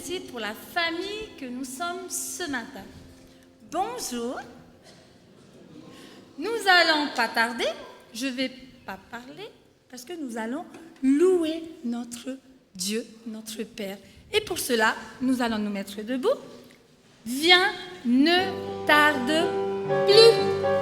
aussi pour la famille que nous sommes ce matin. Bonjour. Nous allons pas tarder, je ne vais pas parler parce que nous allons louer notre Dieu, notre Père. Et pour cela, nous allons nous mettre debout. Viens, ne tarde plus.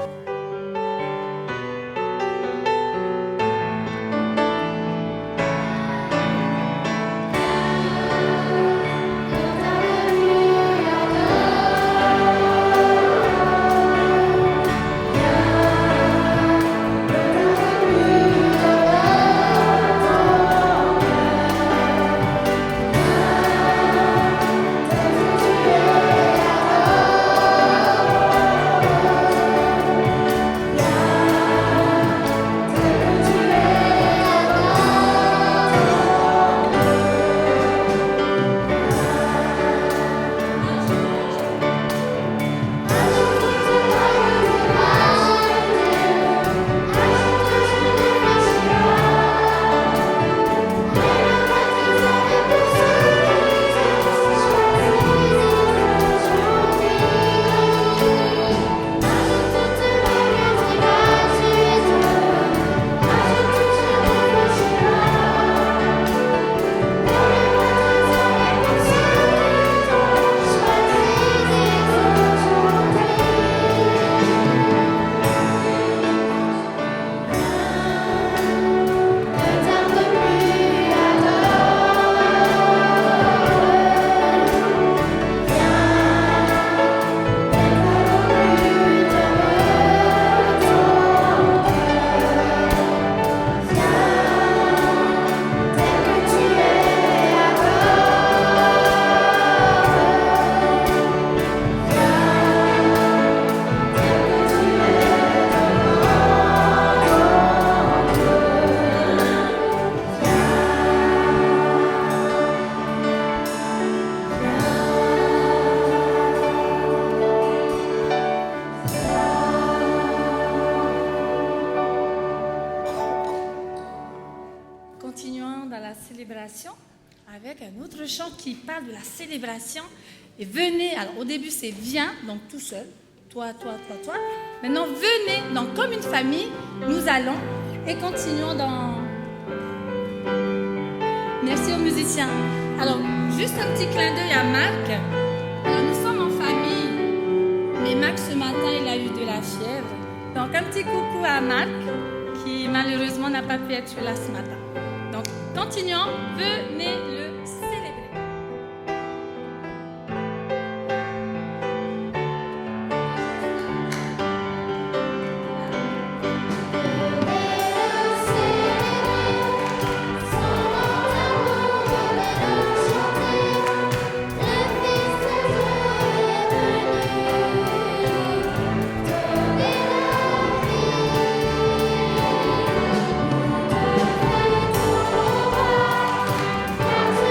Avec un autre chant qui parle de la célébration. Et venez, alors au début c'est viens, donc tout seul, toi. Maintenant venez, donc comme une famille, nous allons et continuons dans... Merci aux musiciens. Alors, juste un petit clin d'œil à Marc. Alors, nous sommes en famille, mais Marc ce matin il a eu de la fièvre. Donc un petit coucou à Marc qui malheureusement n'a pas pu être là ce matin. Donc continuons, venez le célébrer. Thank you.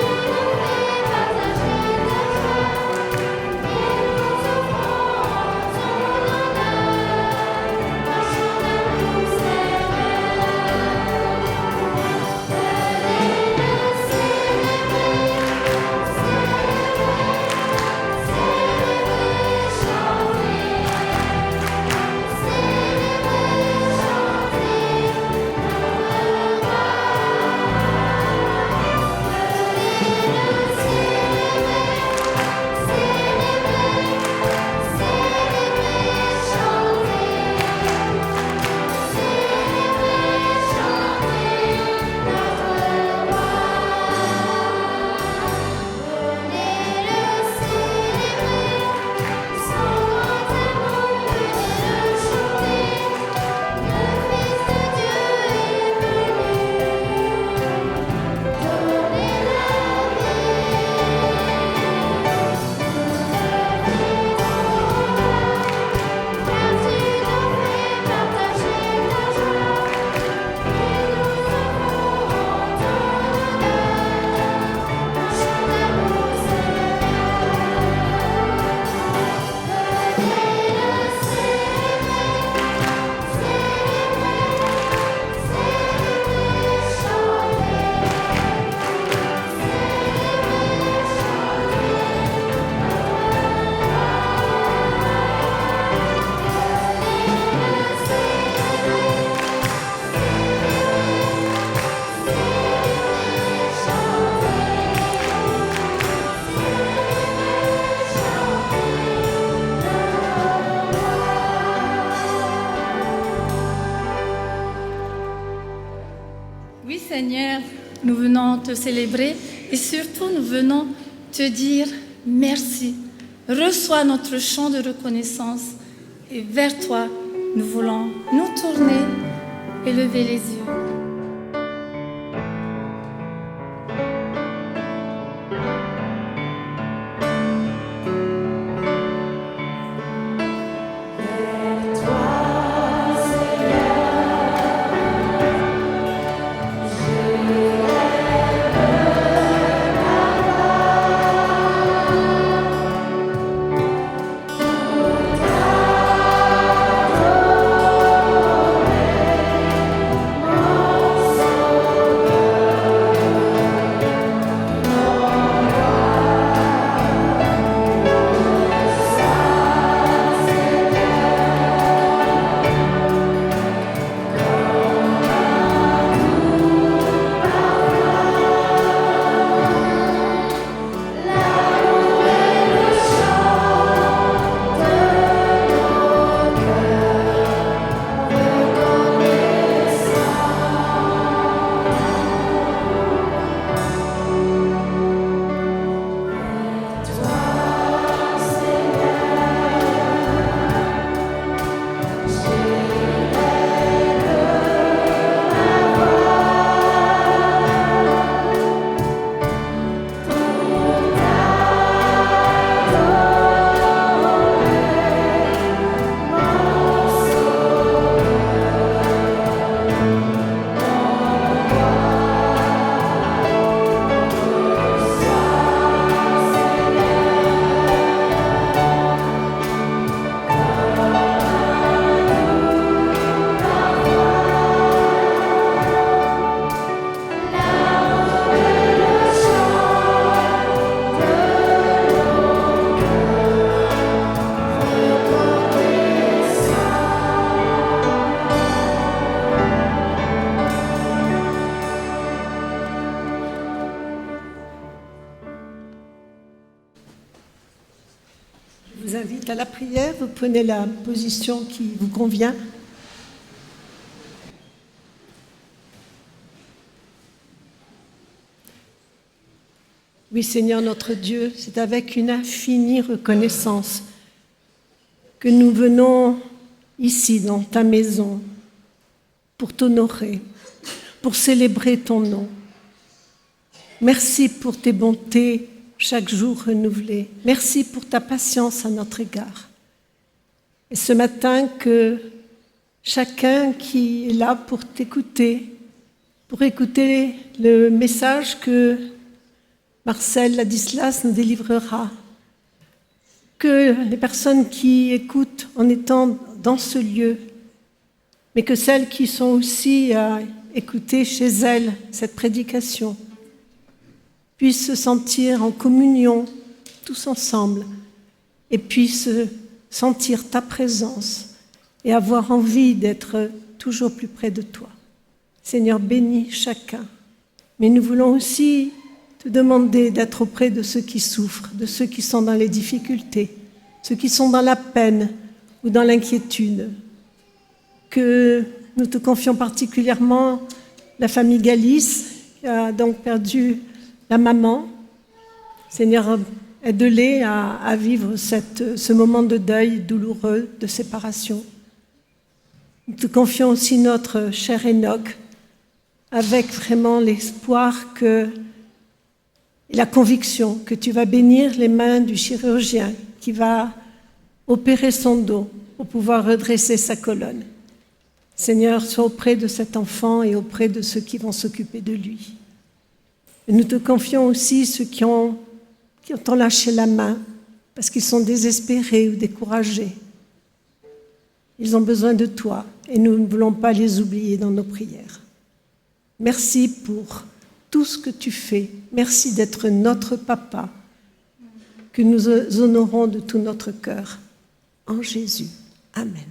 Oui Seigneur, nous venons te célébrer et surtout nous venons te dire merci. Reçois notre chant de reconnaissance et vers toi, nous voulons nous tourner et lever les yeux. Je vous invite à la prière, vous prenez la position qui vous convient. Oui Seigneur notre Dieu, c'est avec une infinie reconnaissance que nous venons ici dans ta maison pour t'honorer, pour célébrer ton nom. Merci pour tes bontés chaque jour renouvelées. Merci pour ta patience à notre égard. Et ce matin, que chacun qui est là pour t'écouter, pour écouter le message que Marcel Ladislas nous délivrera, que les personnes qui écoutent en étant dans ce lieu, mais que celles qui sont aussi à écouter chez elles cette prédication, puissent se sentir en communion tous ensemble et puissent sentir ta présence et avoir envie d'être toujours plus près de toi. Seigneur, bénis chacun. Mais nous voulons aussi te demander d'être auprès de ceux qui souffrent, de ceux qui sont dans les difficultés, ceux qui sont dans la peine ou dans l'inquiétude. Que nous te confions particulièrement la famille Galis, qui a donc perdu la maman. Seigneur, aide-les à vivre ce moment de deuil douloureux, de séparation. Nous te confions aussi notre cher Enoch, avec vraiment l'espoir et la conviction que tu vas bénir les mains du chirurgien qui va opérer son dos pour pouvoir redresser sa colonne. Seigneur, sois auprès de cet enfant et auprès de ceux qui vont s'occuper de lui. Et nous te confions aussi ceux qui ont lâché la main parce qu'ils sont désespérés ou découragés. Ils ont besoin de toi et nous ne voulons pas les oublier dans nos prières. Merci pour tout ce que tu fais. Merci d'être notre papa, que nous honorons de tout notre cœur. En Jésus. Amen.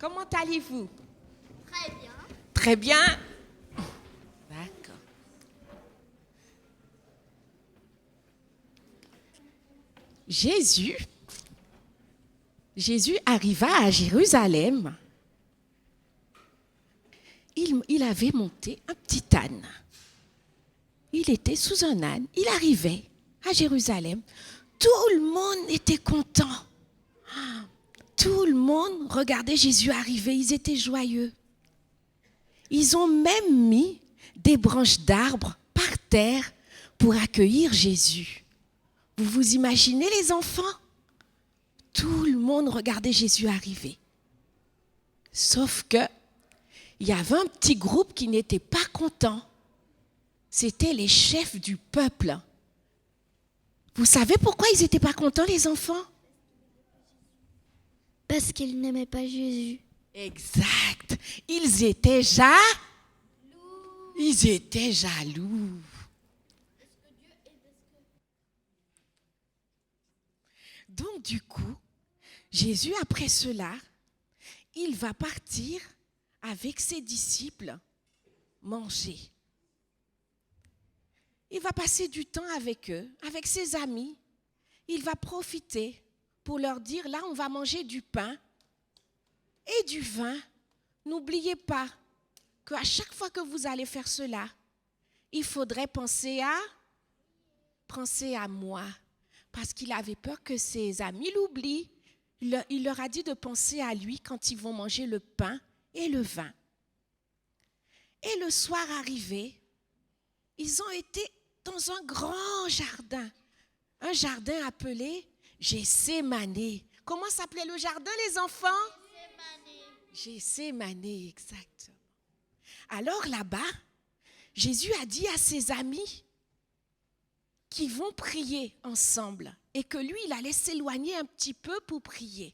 Comment allez-vous? Très bien. Très bien. D'accord. Jésus arriva à Jérusalem. Il avait monté un petit âne. Il était sous un âne. Il arrivait à Jérusalem. Tout le monde était content. Tout le monde regardait Jésus arriver. Ils étaient joyeux. Ils ont même mis des branches d'arbres par terre pour accueillir Jésus. Vous vous imaginez les enfants? Tout le monde regardait Jésus arriver. Sauf que il y avait un petit groupe qui n'était pas content. C'était les chefs du peuple. Vous savez pourquoi ils n'étaient pas contents, les enfants? Parce qu'ils n'aimaient pas Jésus. Exact. Ils étaient jaloux. Ils étaient jaloux. Donc du coup, Jésus, après cela, il va partir avec ses disciples manger. Il va passer du temps avec eux, avec ses amis. Il va profiter pour leur dire, là, on va manger du pain et du vin. N'oubliez pas qu'à chaque fois que vous allez faire cela, il faudrait penser à moi. Parce qu'il avait peur que ses amis l'oublient. Il leur a dit de penser à lui quand ils vont manger le pain et le vin. Et le soir arrivé, ils ont été dans un grand jardin. Un jardin appelé Gethsémani. Comment s'appelait le jardin, les enfants? Gethsémani, exactement. Alors là-bas, Jésus a dit à ses amis qu'ils vont prier ensemble et que lui, il allait s'éloigner un petit peu pour prier.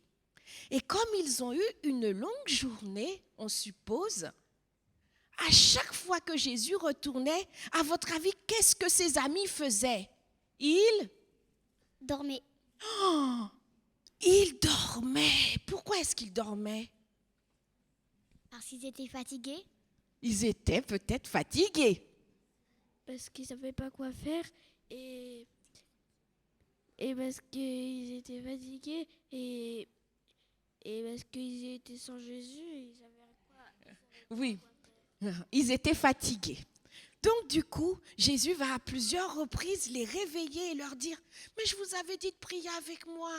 Et comme ils ont eu une longue journée, on suppose, à chaque fois que Jésus retournait, à votre avis, qu'est-ce que ses amis faisaient? Ils Dormaient. Oh, ils dormaient. Pourquoi est-ce qu'ils dormaient? Parce qu'ils étaient fatigués. Ils étaient peut-être fatigués. Parce qu'ils ne savaient pas quoi faire et parce qu'ils étaient fatigués et parce qu'ils étaient sans Jésus, ils savaient quoi. Oui, ils étaient fatigués. Donc du coup, Jésus va à plusieurs reprises les réveiller et leur dire « Mais je vous avais dit de prier avec moi,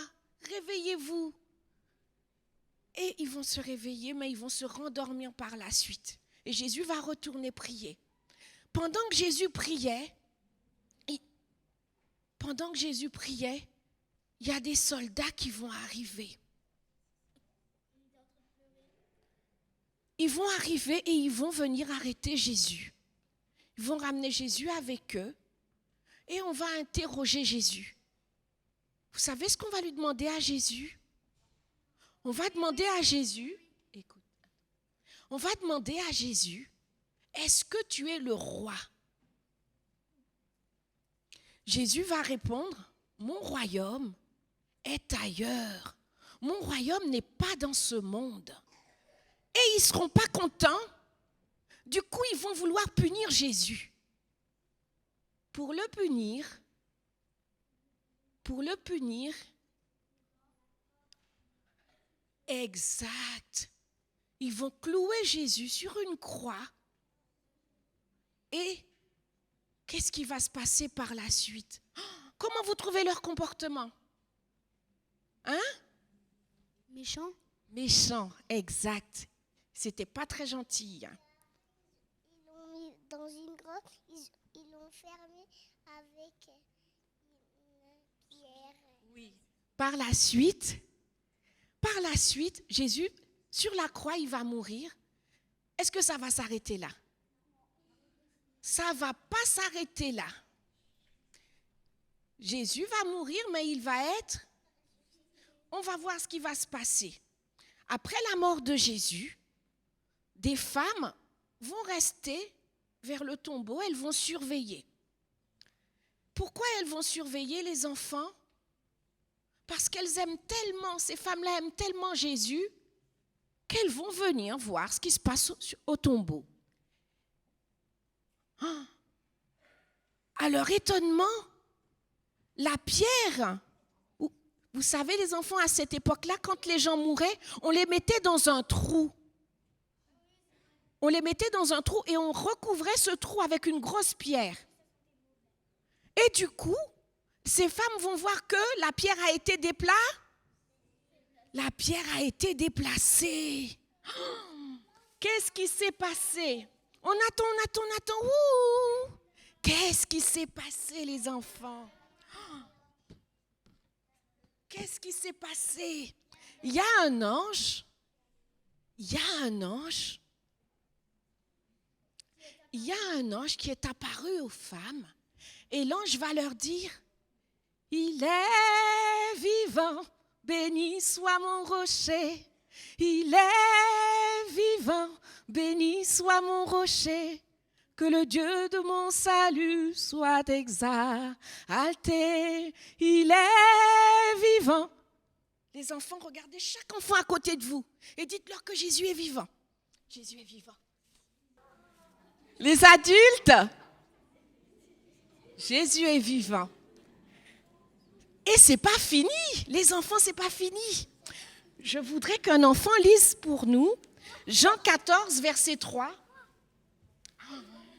réveillez-vous ». Et ils vont se réveiller, mais ils vont se rendormir par la suite. Et Jésus va retourner prier. Pendant que Jésus priait, il y a des soldats qui vont arriver. Ils vont arriver et ils vont venir arrêter Jésus. Ils vont ramener Jésus avec eux et on va interroger Jésus. Vous savez ce qu'on va lui demander à Jésus? On va demander à Jésus, écoute, on va demander à Jésus, est-ce que tu es le roi? Jésus va répondre, mon royaume est ailleurs. Mon royaume n'est pas dans ce monde. Et ils ne seront pas contents. Du coup, ils vont vouloir punir Jésus. Pour le punir, exact. Ils vont clouer Jésus sur une croix. Et qu'est-ce qui va se passer par la suite? Comment vous trouvez leur comportement? Hein? Méchants. Méchant, exact. C'était pas très gentil. Ils l'ont mis dans une grotte, ils l'ont fermé avec une pierre. Oui. Par la suite, Jésus, sur la croix, il va mourir. Est-ce que ça va s'arrêter là? Ça ne va pas s'arrêter là. Jésus va mourir, mais il va être... On va voir ce qui va se passer. Après la mort de Jésus, des femmes vont rester vers le tombeau, elles vont surveiller. Pourquoi elles vont surveiller les enfants? Parce qu'elles aiment tellement, ces femmes-là aiment tellement Jésus, qu'elles vont venir voir ce qui se passe au tombeau. À leur étonnement, la pierre, vous savez les enfants, à cette époque-là, quand les gens mouraient, on les mettait dans un trou. On les mettait dans un trou et on recouvrait ce trou avec une grosse pierre. Et du coup, ces femmes vont voir que la pierre a été déplacée. La pierre a été déplacée. Qu'est-ce qui s'est passé? On attend. Ouh! Qu'est-ce qui s'est passé, les enfants? Qu'est-ce qui s'est passé? Il y a un ange. Il y a un ange qui est apparu aux femmes. Et l'ange va leur dire, il est vivant, béni soit mon rocher. Il est vivant, béni soit mon rocher. Que le Dieu de mon salut soit exalté. Il est vivant. Les enfants, regardez chaque enfant à côté de vous et dites-leur que Jésus est vivant. Jésus est vivant. Les adultes, Jésus est vivant. Et c'est pas fini, les enfants, c'est pas fini. Je voudrais qu'un enfant lise pour nous Jean 14, verset 3.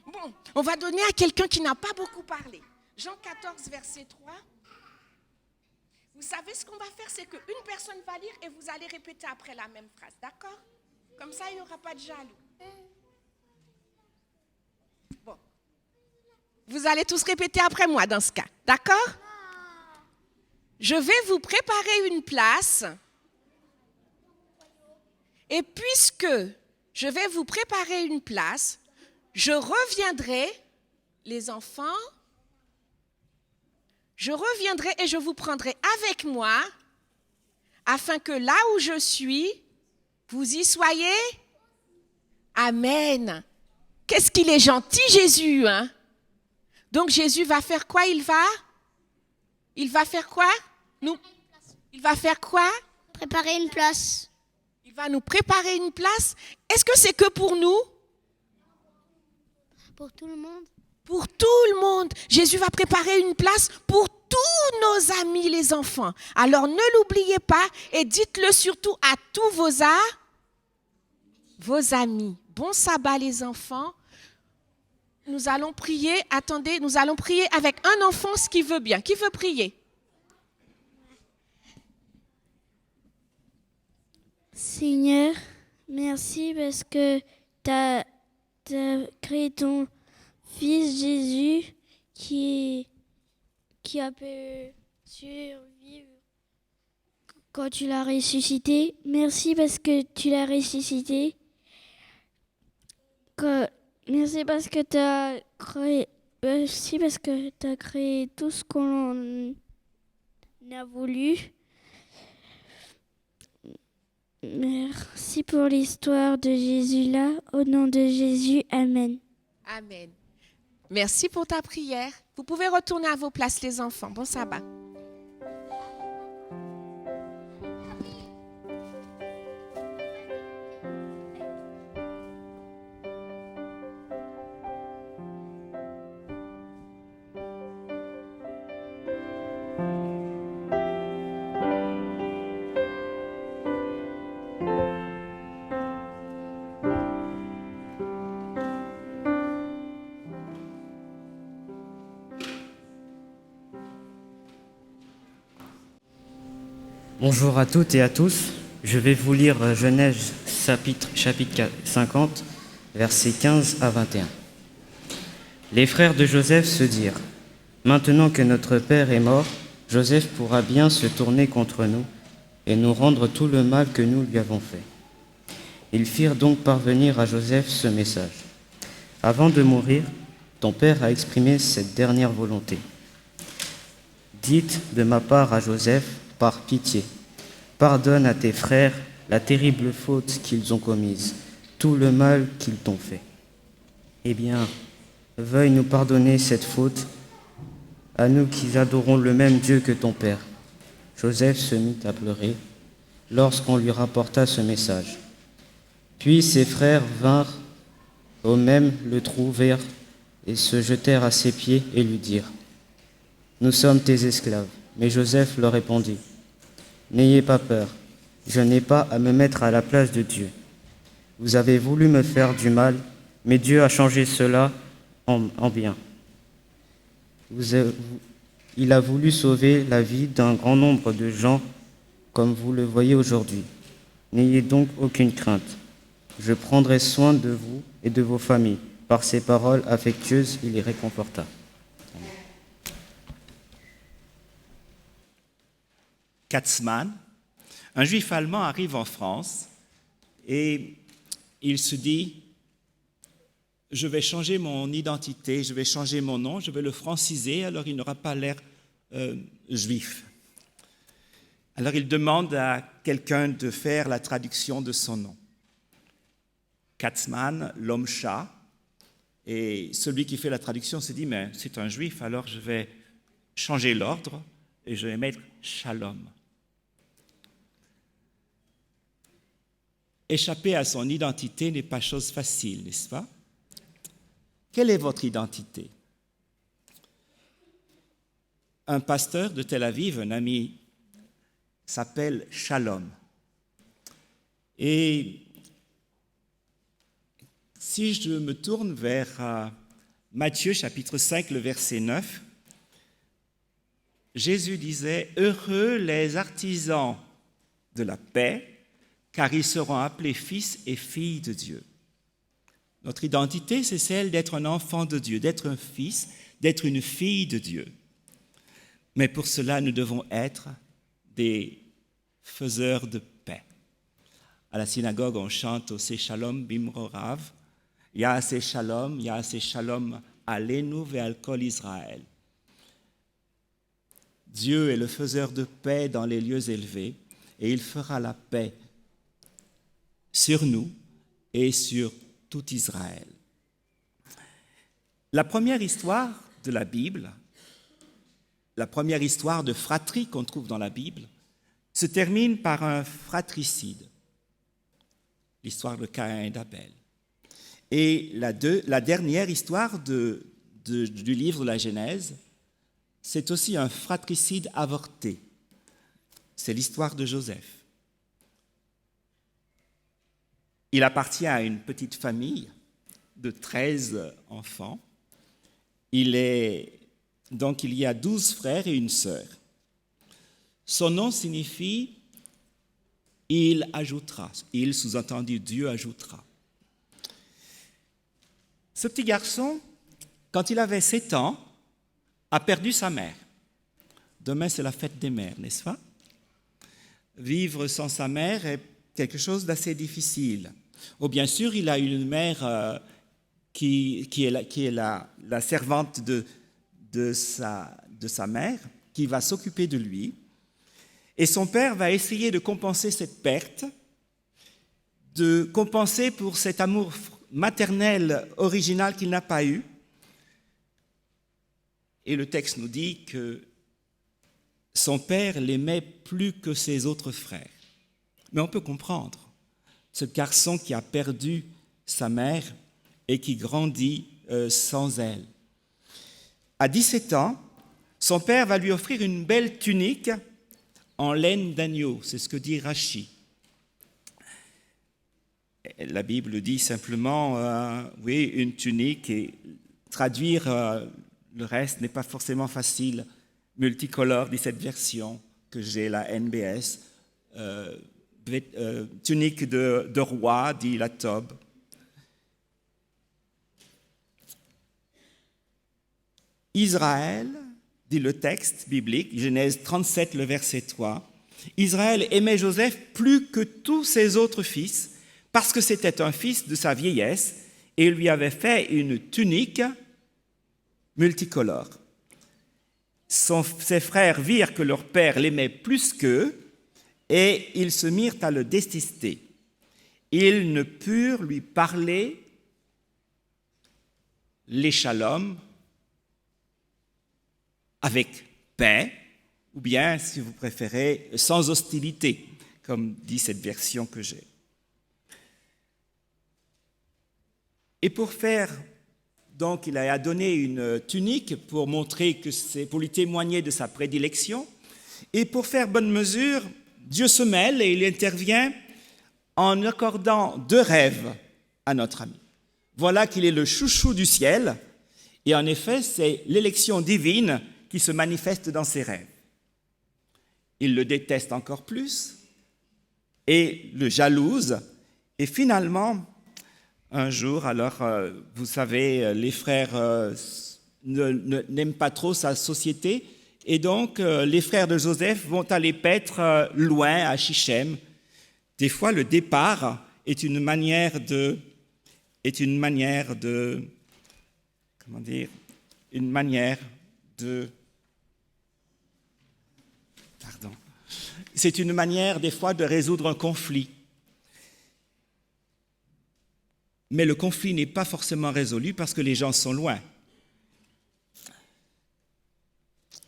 Bon, on va donner à quelqu'un qui n'a pas beaucoup parlé. Jean 14, verset 3. Vous savez ce qu'on va faire, c'est qu'une personne va lire et vous allez répéter après la même phrase, d'accord? Comme ça, il n'y aura pas de jaloux. Bon. Vous allez tous répéter après moi dans ce cas, d'accord? Je vais vous préparer une place. Et puisque je vais vous préparer une place, je reviendrai, les enfants, je reviendrai et je vous prendrai avec moi, afin que là où je suis, vous y soyez. Amen. Qu'est-ce qu'il est gentil, Jésus, hein? Donc Jésus va faire quoi? Il va faire quoi? Il va faire quoi? Préparer une place. Il va nous préparer une place. Est-ce que c'est que pour nous? Pour tout le monde. Pour tout le monde. Jésus va préparer une place pour tous nos amis, les enfants. Alors ne l'oubliez pas et dites-le surtout à tous vos amis. Bon sabbat, les enfants. Nous allons prier. Attendez, nous allons prier avec un enfant, ce qui veut bien. Qui veut prier? Seigneur, merci parce que tu as créé ton Fils Jésus qui a pu survivre quand tu l'as ressuscité. Merci parce que tu l'as ressuscité. Merci parce que tu as créé. Merci parce que tu as créé tout ce qu'on a voulu. Merci pour l'histoire de Jésus là. Au nom de Jésus, Amen. Amen. Merci pour ta prière. Vous pouvez retourner à vos places, les enfants. Bon sabbat. Bonjour à toutes et à tous. Je vais vous lire Genèse chapitre 50, versets 15 à 21. Les frères de Joseph se dirent : maintenant que notre père est mort, Joseph pourra bien se tourner contre nous et nous rendre tout le mal que nous lui avons fait. Ils firent donc parvenir à Joseph ce message : avant de mourir, ton père a exprimé cette dernière volonté. Dites de ma part à Joseph, par pitié, pardonne à tes frères la terrible faute qu'ils ont commise, tout le mal qu'ils t'ont fait. Eh bien, veuille nous pardonner cette faute, à nous qui adorons le même Dieu que ton père. Joseph se mit à pleurer lorsqu'on lui rapporta ce message. Puis ses frères vinrent au même, le trouvèrent et se jetèrent à ses pieds et lui dirent : Nous sommes tes esclaves. Mais Joseph leur répondit : N'ayez pas peur, je n'ai pas à me mettre à la place de Dieu. Vous avez voulu me faire du mal, mais Dieu a changé cela en bien. Il a voulu sauver la vie d'un grand nombre de gens, comme vous le voyez aujourd'hui. N'ayez donc aucune crainte. Je prendrai soin de vous et de vos familles. Par ces paroles affectueuses, il les réconforta. Katzmann, un juif allemand, arrive en France et il se dit : je vais changer mon identité, je vais changer mon nom, je vais le franciser, alors il n'aura pas l'air juif. Alors il demande à quelqu'un de faire la traduction de son nom. Katzmann, l'homme-chat, et celui qui fait la traduction se dit : mais c'est un juif, alors je vais changer l'ordre et je vais mettre Shalom. Échapper à son identité n'est pas chose facile, n'est-ce pas ? Quelle est votre identité ? Un pasteur de Tel Aviv, un ami, s'appelle Shalom. Et si je me tourne vers Matthieu chapitre 5, le verset 9, Jésus disait : Heureux les artisans de la paix, car ils seront appelés fils et filles de Dieu. Notre identité, c'est celle d'être un enfant de Dieu, d'être un fils, d'être une fille de Dieu. Mais pour cela, nous devons être des faiseurs de paix. À la synagogue, on chante aussi Shalom Bimro Rav, Yaaseh Shalom Aleinu ve'al kol Israël. Dieu est le faiseur de paix dans les lieux élevés et il fera la paix sur nous et sur tout Israël. La première histoire de la Bible, la première histoire de fratrie qu'on trouve dans la Bible, se termine par un fratricide, l'histoire de Caïn et d'Abel. Et la dernière histoire du livre de la Genèse, c'est aussi un fratricide avorté. C'est l'histoire de Joseph. Il appartient à une petite famille de 13 enfants. Il y a 12 frères et une sœur. Son nom signifie « il ajoutera ». Il, sous-entendu, Dieu ajoutera. Ce petit garçon, quand il avait 7 ans, a perdu sa mère. Demain, c'est la fête des mères, n'est-ce pas ? Vivre sans sa mère est quelque chose d'assez difficile. Oh, bien sûr, il a une mère qui est la servante de sa mère, qui va s'occuper de lui. Et son père va essayer de compenser cette perte, de compenser pour cet amour maternel original qu'il n'a pas eu. Et le texte nous dit que son père l'aimait plus que ses autres frères. Mais on peut comprendre. Ce garçon qui a perdu sa mère et qui grandit sans elle. À 17 ans, son père va lui offrir une belle tunique en laine d'agneau, c'est ce que dit Rachi. La Bible dit simplement, oui, une tunique, et traduire le reste n'est pas forcément facile. Multicolore, dit cette version que j'ai, la NBS. Tunique de roi, dit la Tob. Israël, dit le texte biblique, Genèse 37, le verset 3, Israël aimait Joseph plus que tous ses autres fils, parce que c'était un fils de sa vieillesse, et il lui avait fait une tunique multicolore. Ses frères virent que leur père l'aimait plus qu'eux, et ils se mirent à le détester. Ils ne purent lui parler les shalom avec paix, ou bien, si vous préférez, sans hostilité, comme dit cette version que j'ai. Et pour faire, donc il a donné une tunique pour montrer que c'est pour lui témoigner de sa prédilection. Et pour faire bonne mesure, Dieu se mêle et il intervient en accordant 2 rêves à notre ami. Voilà qu'il est le chouchou du ciel, et en effet, c'est l'élection divine qui se manifeste dans ses rêves. Il le déteste encore plus et le jalouse, et finalement, un jour, alors, vous savez, les frères n'aiment pas trop sa société, et donc les frères de Joseph vont aller paître loin à Shichem. Des fois, le départ est une manière de c'est une manière des fois de résoudre un conflit. Mais le conflit n'est pas forcément résolu parce que les gens sont loin.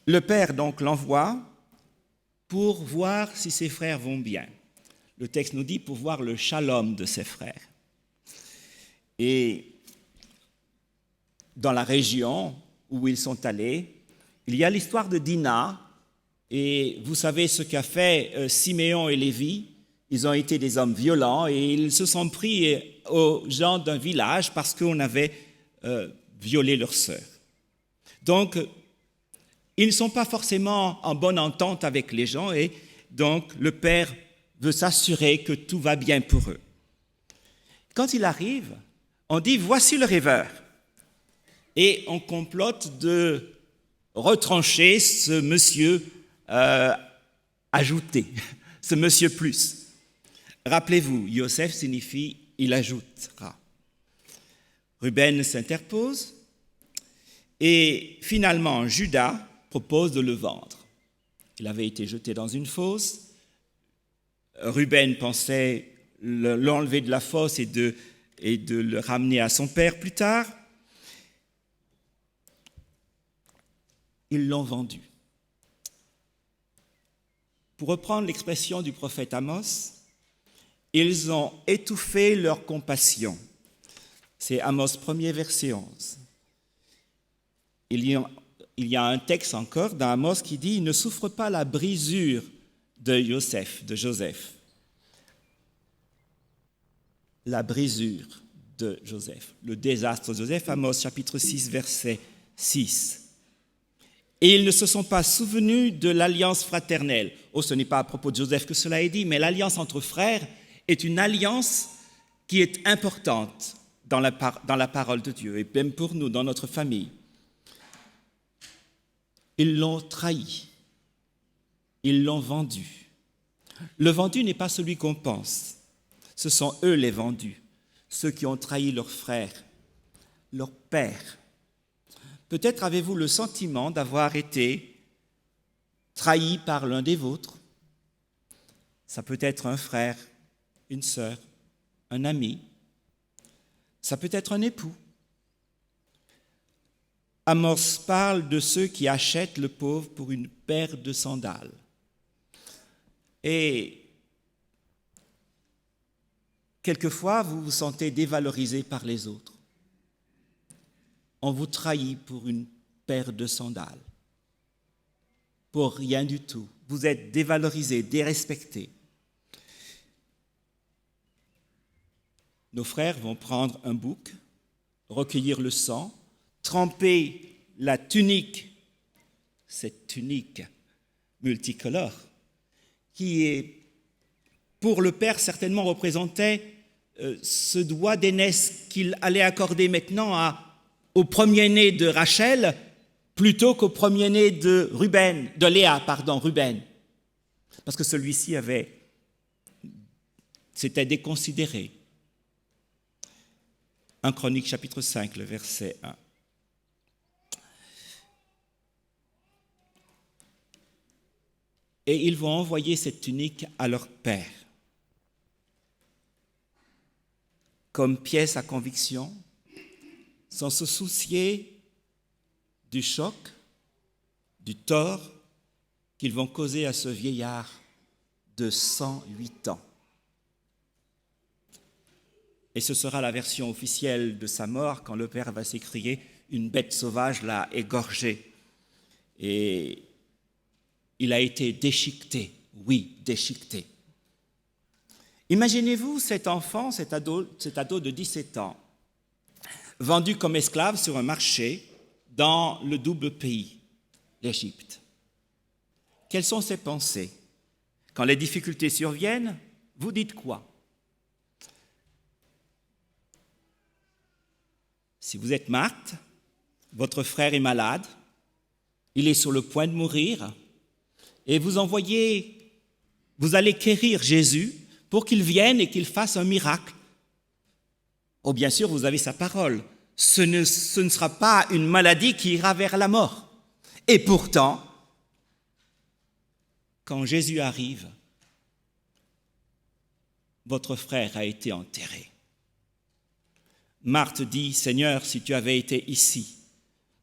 Le père donc l'envoie pour voir si ses frères vont bien. Le texte nous dit pour voir le shalom de ses frères. Et dans la région où ils sont allés, il y a l'histoire de Dina, et vous savez ce qu'a fait Siméon et Lévi. Ils ont été des hommes violents et ils se sont pris aux gens d'un village parce qu'on avait violé leur sœur. Donc, ils ne sont pas forcément en bonne entente avec les gens et donc le père veut s'assurer que tout va bien pour eux. Quand il arrive, on dit « voici le rêveur » et on complote de retrancher ce monsieur ajouté, ce monsieur plus. Rappelez-vous, Yosef signifie « il ajoutera ». Ruben s'interpose et finalement Judas propose de le vendre. Il avait été jeté dans une fosse. Ruben pensait l'enlever de la fosse et de le ramener à son père plus tard. Ils l'ont vendu. Pour reprendre l'expression du prophète Amos, ils ont étouffé leur compassion. C'est Amos 1er, verset 11. Il y a un texte encore dans Amos qui dit « Il ne souffre pas la brisure de Joseph. La brisure de Joseph, le désastre de Joseph, Amos chapitre 6, verset 6. Et ils ne se sont pas souvenus de l'alliance fraternelle. Oh, ce n'est pas à propos de Joseph que cela est dit, mais l'alliance entre frères est une alliance qui est importante dans la parole de Dieu, et même pour nous, dans notre famille. Ils l'ont trahi. Ils l'ont vendu. Le vendu n'est pas celui qu'on pense. Ce sont eux les vendus, ceux qui ont trahi leurs frères, leur père. Peut-être avez-vous le sentiment d'avoir été trahi par l'un des vôtres. Ça peut être un frère, une sœur, un ami. Ça peut être un époux. Amos parle de ceux qui achètent le pauvre pour une paire de sandales. Et quelquefois, vous vous sentez dévalorisé par les autres. On vous trahit pour une paire de sandales. Pour rien du tout. Vous êtes dévalorisé, dérespecté. Nos frères vont prendre un bouc, recueillir le sang, tremper la tunique, cette tunique multicolore, qui est, pour le père, certainement représentait ce doigt d'aînesse qu'il allait accorder maintenant au premier-né de Rachel, plutôt qu'au premier-né de Ruben. Parce que celui-ci s'était déconsidéré. 1 Chronique chapitre 5, le verset 1. Et ils vont envoyer cette tunique à leur père comme pièce à conviction, sans se soucier du choc, du tort qu'ils vont causer à ce vieillard de 108 ans. Et ce sera la version officielle de sa mort quand le Père va s'écrier « Une bête sauvage l'a égorgé ». Et il a été déchiqueté, oui, déchiqueté. Imaginez-vous cet enfant, cet ado de 17 ans, vendu comme esclave sur un marché dans le double pays, l'Égypte. Quelles sont ses pensées? Quand les difficultés surviennent, vous dites quoi? Si vous êtes Marthe, votre frère est malade, il est sur le point de mourir, et vous allez quérir Jésus pour qu'il vienne et qu'il fasse un miracle. Oh, bien sûr, vous avez sa parole. Ce ne sera pas une maladie qui ira vers la mort. Et pourtant, quand Jésus arrive, votre frère a été enterré. Marthe dit, « Seigneur, si tu avais été ici,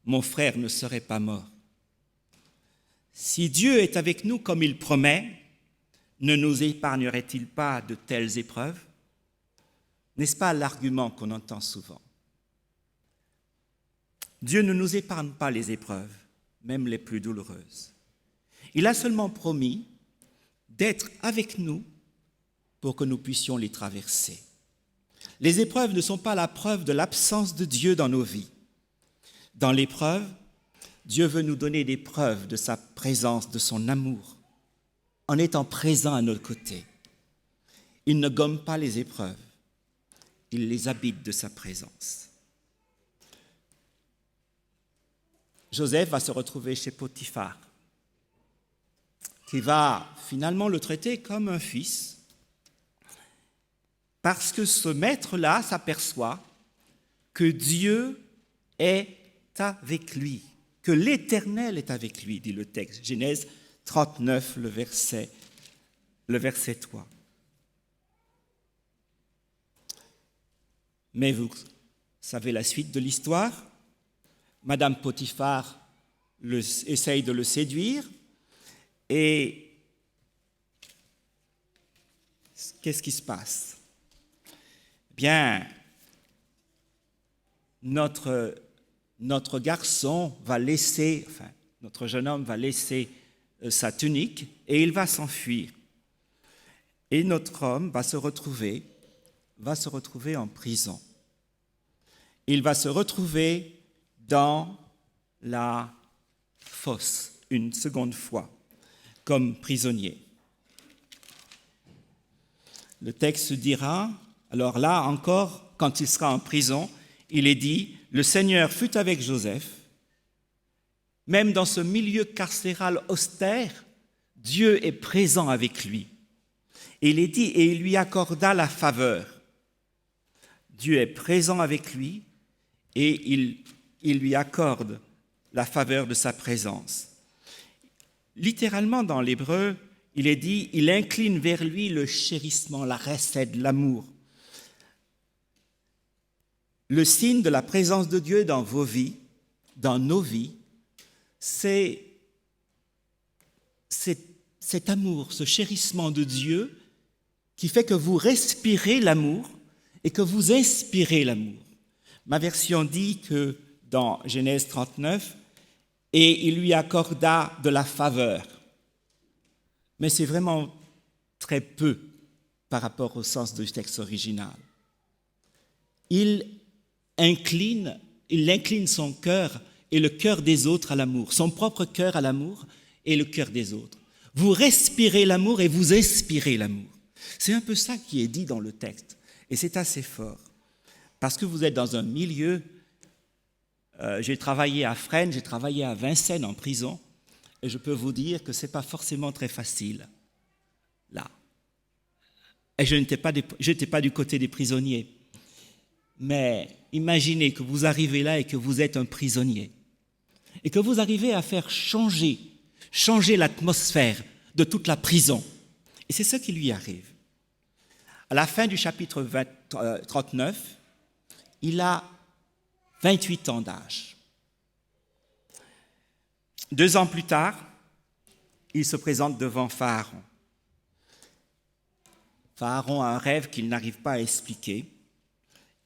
mon frère ne serait pas mort. » Si Dieu est avec nous comme il promet, ne nous épargnerait-il pas de telles épreuves? N'est-ce pas l'argument qu'on entend souvent? Dieu ne nous épargne pas les épreuves, même les plus douloureuses. Il a seulement promis d'être avec nous pour que nous puissions les traverser. Les épreuves ne sont pas la preuve de l'absence de Dieu dans nos vies. Dans l'épreuve, Dieu veut nous donner des preuves de sa présence, de son amour, en étant présent à notre côté. Il ne gomme pas les épreuves, il les habite de sa présence. Joseph va se retrouver chez Potiphar, qui va finalement le traiter comme un fils, parce que ce maître-là s'aperçoit que Dieu est avec lui, que l'Éternel est avec lui, dit le texte, Genèse 39, le verset 3. Mais vous savez la suite de l'histoire. Madame Potiphar essaye de le séduire et qu'est-ce qui se passe? Bien, notre garçon va laisser, notre jeune homme va laisser sa tunique et il va s'enfuir. Et notre homme va se retrouver en prison. Il va se retrouver dans la fosse une seconde fois comme prisonnier. Le texte dira, alors là encore, quand il sera en prison, il est dit, le Seigneur fut avec Joseph, même dans ce milieu carcéral austère, Dieu est présent avec lui. Et il est dit, et il lui accorda la faveur. Dieu est présent avec lui et il lui accorde la faveur de sa présence. Littéralement, dans l'hébreu, il est dit, il incline vers lui le chérissement, la chesed, l'amour. Le signe de la présence de Dieu dans vos vies, dans nos vies, c'est cet amour, ce chérissement de Dieu qui fait que vous respirez l'amour et que vous inspirez l'amour. Ma version dit que dans Genèse 39, et il lui accorda de la faveur. Mais c'est vraiment très peu par rapport au sens du texte original. Il incline son cœur et le cœur des autres à l'amour, son propre cœur à l'amour et le cœur des autres. Vous respirez l'amour et vous inspirez l'amour. C'est un peu ça qui est dit dans le texte. Et c'est assez fort. Parce que vous êtes dans un milieu, j'ai travaillé à Fresnes, j'ai travaillé à Vincennes en prison, et je peux vous dire que ce n'est pas forcément très facile, là. Et je n'étais pas du côté des prisonniers. Mais imaginez que vous arrivez là et que vous êtes un prisonnier, et que vous arrivez à faire changer l'atmosphère de toute la prison. Et c'est ce qui lui arrive. À la fin du chapitre 39, il a 28 ans d'âge. 2 ans plus tard, il se présente devant Pharaon. Pharaon a un rêve qu'il n'arrive pas à expliquer.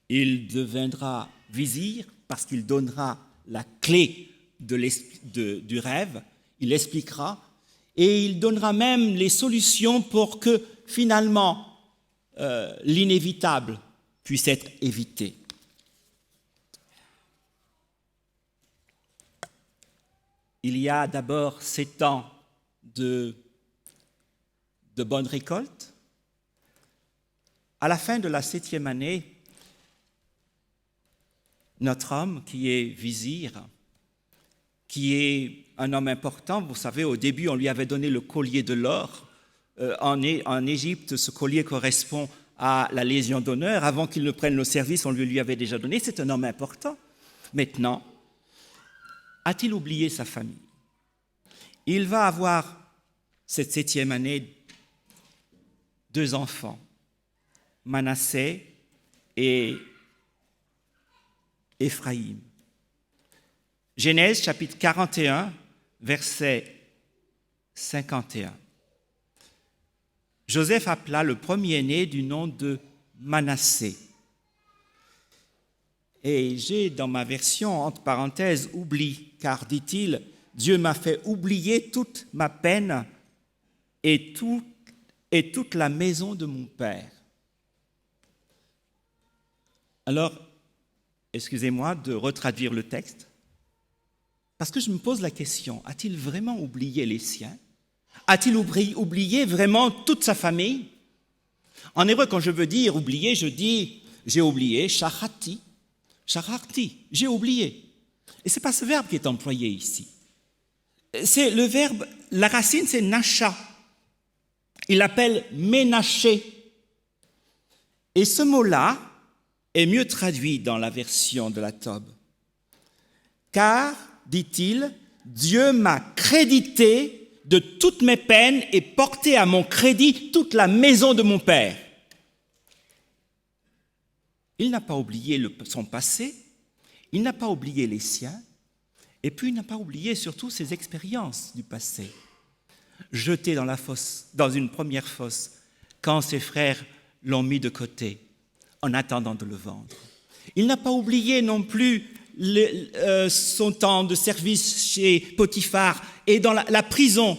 Il deviendra vizir parce qu'il donnera la clé du rêve, il expliquera, et il donnera même les solutions pour que finalement l'inévitable puisse être évité. Il y a d'abord 7 ans de bonne récolte. À la fin de la 7e année, notre homme, qui est vizir, qui est un homme important, vous savez, au début, on lui avait donné le collier de l'or. En Égypte, ce collier correspond à la Légion d'honneur. Avant qu'il ne prenne le service, on lui avait déjà donné. C'est un homme important. Maintenant, a-t-il oublié sa famille? Il va avoir, cette 7e année, 2 enfants, Manassé et Éphraïm. Genèse chapitre 41, verset 51. Joseph appela le premier-né du nom de Manassé. Et j'ai dans ma version, entre parenthèses, oubli, car, dit-il, Dieu m'a fait oublier toute ma peine et toute la maison de mon père. Alors, excusez-moi de retraduire le texte, parce que je me pose la question, a-t-il vraiment oublié les siens? A-t-il oublié vraiment toute sa famille? En hébreu, quand je veux dire oublier, je dis j'ai oublié, shachati, j'ai oublié. Et ce n'est pas ce verbe qui est employé ici. C'est le verbe, la racine c'est nasha. Il l'appelle ménaché. Et ce mot-là est mieux traduit dans la version de la Tob. Car, dit-il, Dieu m'a crédité de toutes mes peines et porté à mon crédit toute la maison de mon père. Il n'a pas oublié son passé, il n'a pas oublié les siens, et puis il n'a pas oublié surtout ses expériences du passé. Jeté dans la fosse, dans une première fosse, quand ses frères l'ont mis de côté, en attendant de le vendre. Il n'a pas oublié non plus son temps de service chez Potiphar et dans la prison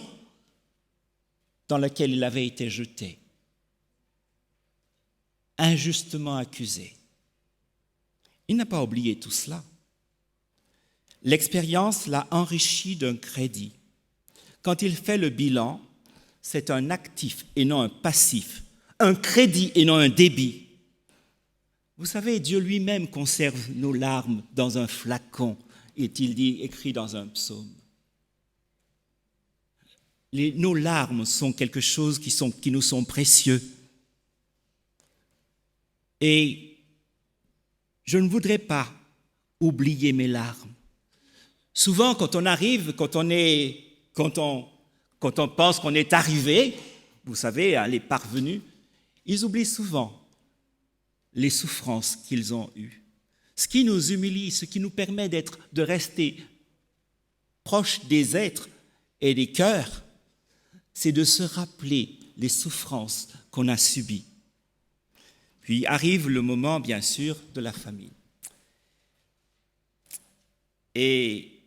dans laquelle il avait été jeté, injustement accusé. Il n'a pas oublié tout cela. L'expérience l'a enrichi d'un crédit. Quand il fait le bilan, c'est un actif et non un passif, un crédit et non un débit. Vous savez, Dieu lui-même conserve nos larmes dans un flacon, est-il dit, écrit dans un psaume. Nos larmes sont quelque chose qui nous sont précieux. Et je ne voudrais pas oublier mes larmes. Souvent, quand on arrive, quand on pense qu'on est arrivé, vous savez, les parvenus, ils oublient souvent les souffrances qu'ils ont eues. Ce qui nous humilie, ce qui nous permet de rester proches des êtres et des cœurs, c'est de se rappeler les souffrances qu'on a subies. Puis arrive le moment, bien sûr, de la famine. Et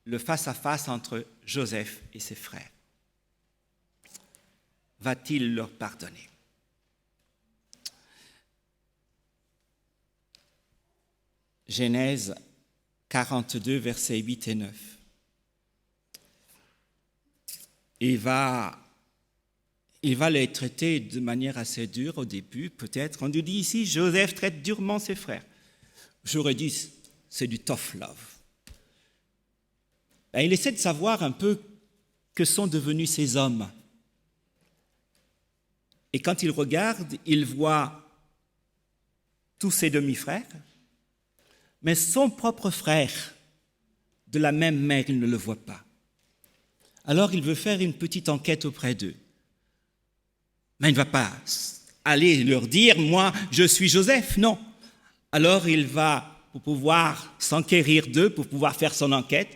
le face-à-face entre Joseph et ses frères. Va-t-il leur pardonner? Genèse 42, versets 8 et 9. Il va les traiter de manière assez dure au début, peut-être. On nous dit ici, Joseph traite durement ses frères. J'aurais dit, c'est du tough love. Et il essaie de savoir un peu que sont devenus ces hommes. Et quand il regarde, il voit tous ses demi-frères, mais son propre frère, de la même mère, il ne le voit pas. Alors il veut faire une petite enquête auprès d'eux. Mais il ne va pas aller leur dire « moi, je suis Joseph », non. Alors il va, pour pouvoir s'enquérir d'eux, pour pouvoir faire son enquête,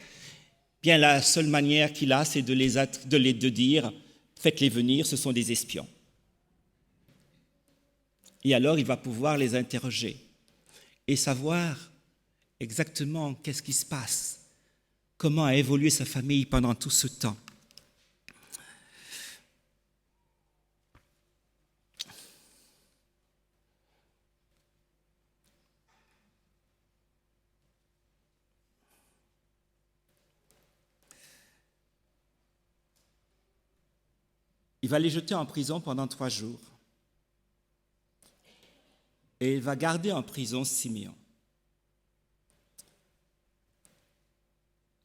bien la seule manière qu'il a, c'est de dire « faites-les venir, ce sont des espions ». Et alors il va pouvoir les interroger. et savoir exactement qu'est-ce qui se passe, comment a évolué sa famille pendant tout ce temps. Il va les jeter en prison pendant 3 jours. Et il va garder en prison Siméon.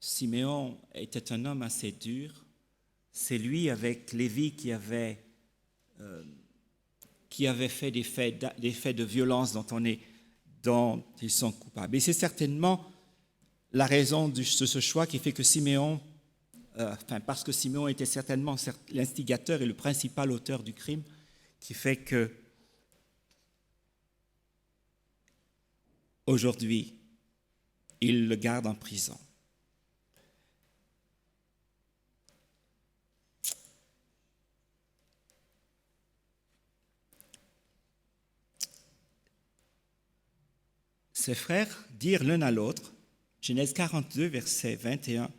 Siméon était un homme assez dur. C'est lui, avec Lévi, qui avait fait des faits de violence dont ils sont coupables. Et c'est certainement la raison de ce choix qui fait que Siméon, parce que Siméon était certainement l'instigateur et le principal auteur du crime, qui fait que aujourd'hui, il le garde en prison. Ses frères dirent l'un à l'autre, Genèse 42, verset 21,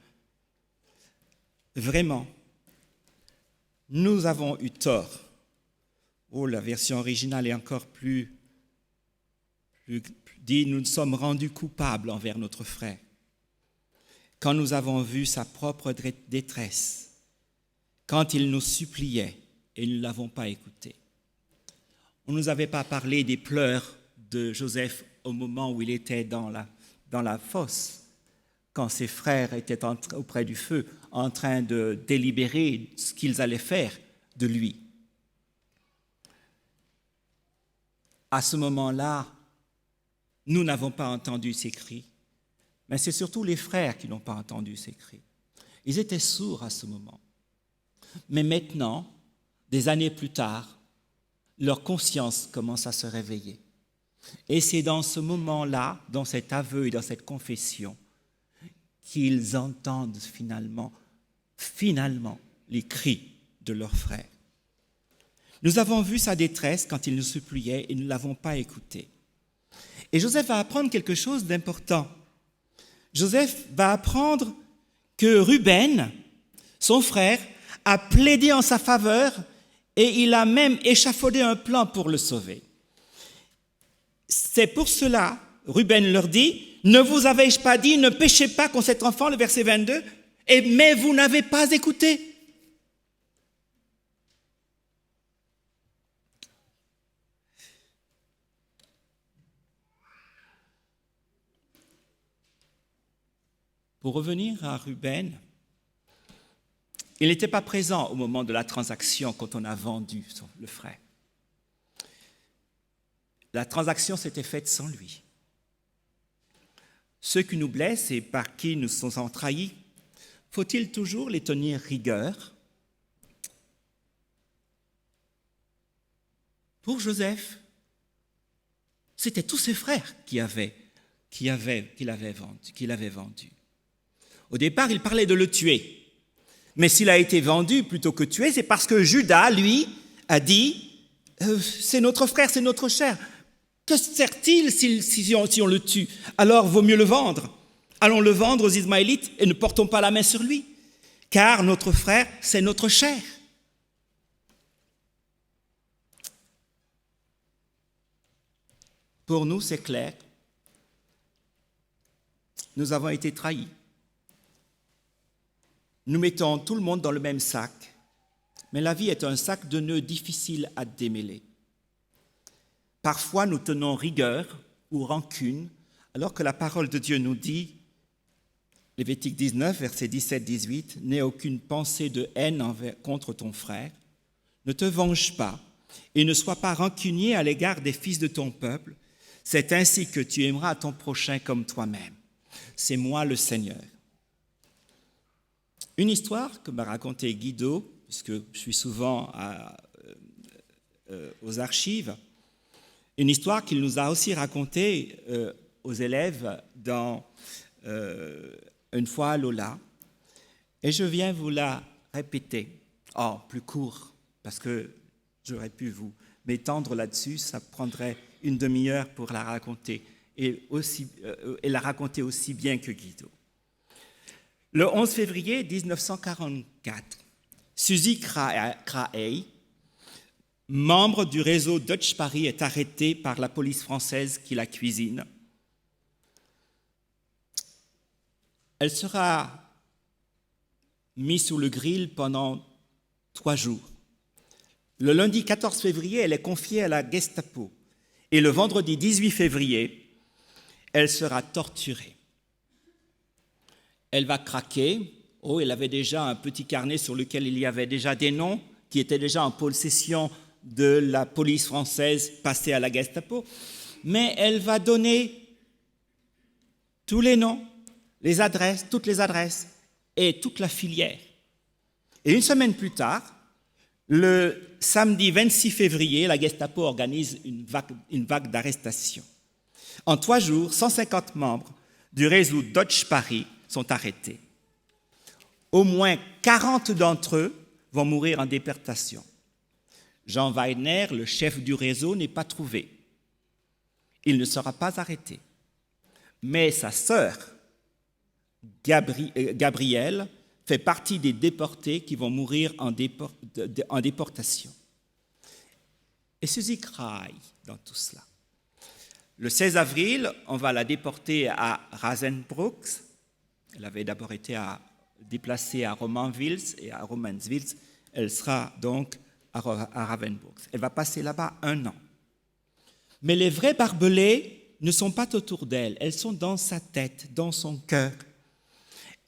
« Vraiment, nous avons eu tort. » Oh, la version originale est encore plus dit, « Nous nous sommes rendus coupables envers notre frère. Quand nous avons vu sa propre détresse, quand il nous suppliait et nous ne l'avons pas écouté. » On ne nous avait pas parlé des pleurs de Joseph au moment où il était dans la fosse, quand ses frères étaient auprès du feu, en train de délibérer ce qu'ils allaient faire de lui. À ce moment-là, nous n'avons pas entendu ces cris, mais c'est surtout les frères qui n'ont pas entendu ces cris. Ils étaient sourds à ce moment. Mais maintenant, des années plus tard, leur conscience commence à se réveiller. Et c'est dans ce moment-là, dans cet aveu et dans cette confession, qu'ils entendent finalement les cris de leurs frères. Nous avons vu sa détresse quand il nous suppliait et nous ne l'avons pas écouté. Et Joseph va apprendre quelque chose d'important. Joseph va apprendre que Ruben, son frère, a plaidé en sa faveur et il a même échafaudé un plan pour le sauver. C'est pour cela, Ruben leur dit, « Ne vous avais-je pas dit, ne péchez pas contre cet enfant » le verset 22, « mais vous n'avez pas écouté. » Pour revenir à Ruben, il n'était pas présent au moment de la transaction quand on a vendu le frère. La transaction s'était faite sans lui. Ceux qui nous blessent et par qui nous sommes trahis, faut-il toujours les tenir rigueur? Pour Joseph, c'était tous ses frères qui l'avaient vendu. Au départ, il parlait de le tuer. Mais s'il a été vendu plutôt que tué, c'est parce que Judas, lui, a dit « C'est notre frère, c'est notre chair. Que sert-il si on le tue? Alors, vaut mieux le vendre. Allons le vendre aux Ismaélites et ne portons pas la main sur lui. Car notre frère, c'est notre chair. » Pour nous, c'est clair. Nous avons été trahis. Nous mettons tout le monde dans le même sac, mais la vie est un sac de nœuds difficile à démêler. Parfois, nous tenons rigueur ou rancune, alors que la parole de Dieu nous dit, Lévitique 19, versets 17-18, « N'aie aucune pensée de haine contre ton frère, ne te venge pas, et ne sois pas rancunier à l'égard des fils de ton peuple, c'est ainsi que tu aimeras ton prochain comme toi-même. C'est moi le Seigneur. » Une histoire que m'a racontée Guido, puisque je suis souvent aux archives, une histoire qu'il nous a aussi racontée aux élèves une fois à Lola. Et je viens vous la répéter, plus court, parce que j'aurais pu vous m'étendre là-dessus, ça prendrait une demi-heure pour la raconter et l'a raconté aussi bien que Guido. Le 11 février 1944, Suzy Krahe, membre du réseau Deutsche Paris, est arrêtée par la police française qui la cuisine. Elle sera mise sous le grill pendant 3 jours. Le lundi 14 février, elle est confiée à la Gestapo. Et le vendredi 18 février, elle sera torturée. Elle va craquer. Oh, elle avait déjà un petit carnet sur lequel il y avait déjà des noms qui étaient déjà en possession de la police française passée à la Gestapo. Mais elle va donner tous les noms, les adresses, toutes les adresses et toute la filière. Et une semaine plus tard, le samedi 26 février, la Gestapo organise une vague d'arrestations. En 3 jours, 150 membres du réseau Deutsche Paris sont arrêtés. Au moins 40 d'entre eux vont mourir en déportation. Jean Weidner, le chef du réseau, n'est pas trouvé. Il ne sera pas arrêté. Mais sa sœur, Gabrielle, fait partie des déportés qui vont mourir en déportation. Et Suzy Krahe dans tout cela. Le 16 avril, on va la déporter à Ravensbrück. Elle avait d'abord été déplacée à Romainville et à Romainville. Elle sera donc à Ravensbrück. Elle va passer là-bas 1 an. Mais les vrais barbelés ne sont pas autour d'elle. Elles sont dans sa tête, dans son cœur.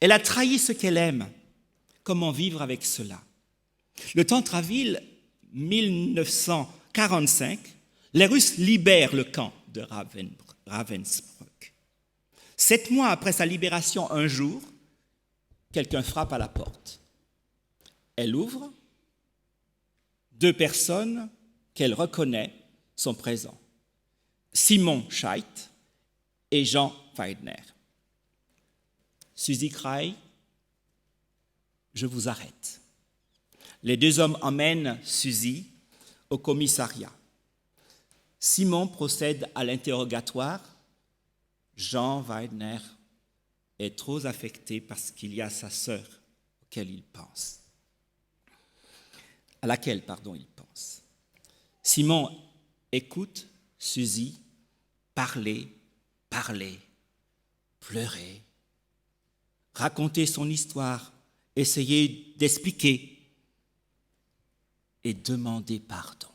Elle a trahi ce qu'elle aime. Comment vivre avec cela? Le temps Traville, 1945, les Russes libèrent le camp de Ravensbrück. 7 mois après sa libération, un jour, quelqu'un frappe à la porte. Elle ouvre. 2 personnes qu'elle reconnaît sont présentes. Simon Scheidt et Jean Weidner. Suzy Krahe, je vous arrête. Les 2 hommes emmènent Suzy au commissariat. Simon procède à l'interrogatoire. Jean Weidner est trop affecté parce qu'il y a sa sœur à laquelle il pense. Simon écoute Suzy parler, pleurer, raconter son histoire, essayer d'expliquer et demander pardon.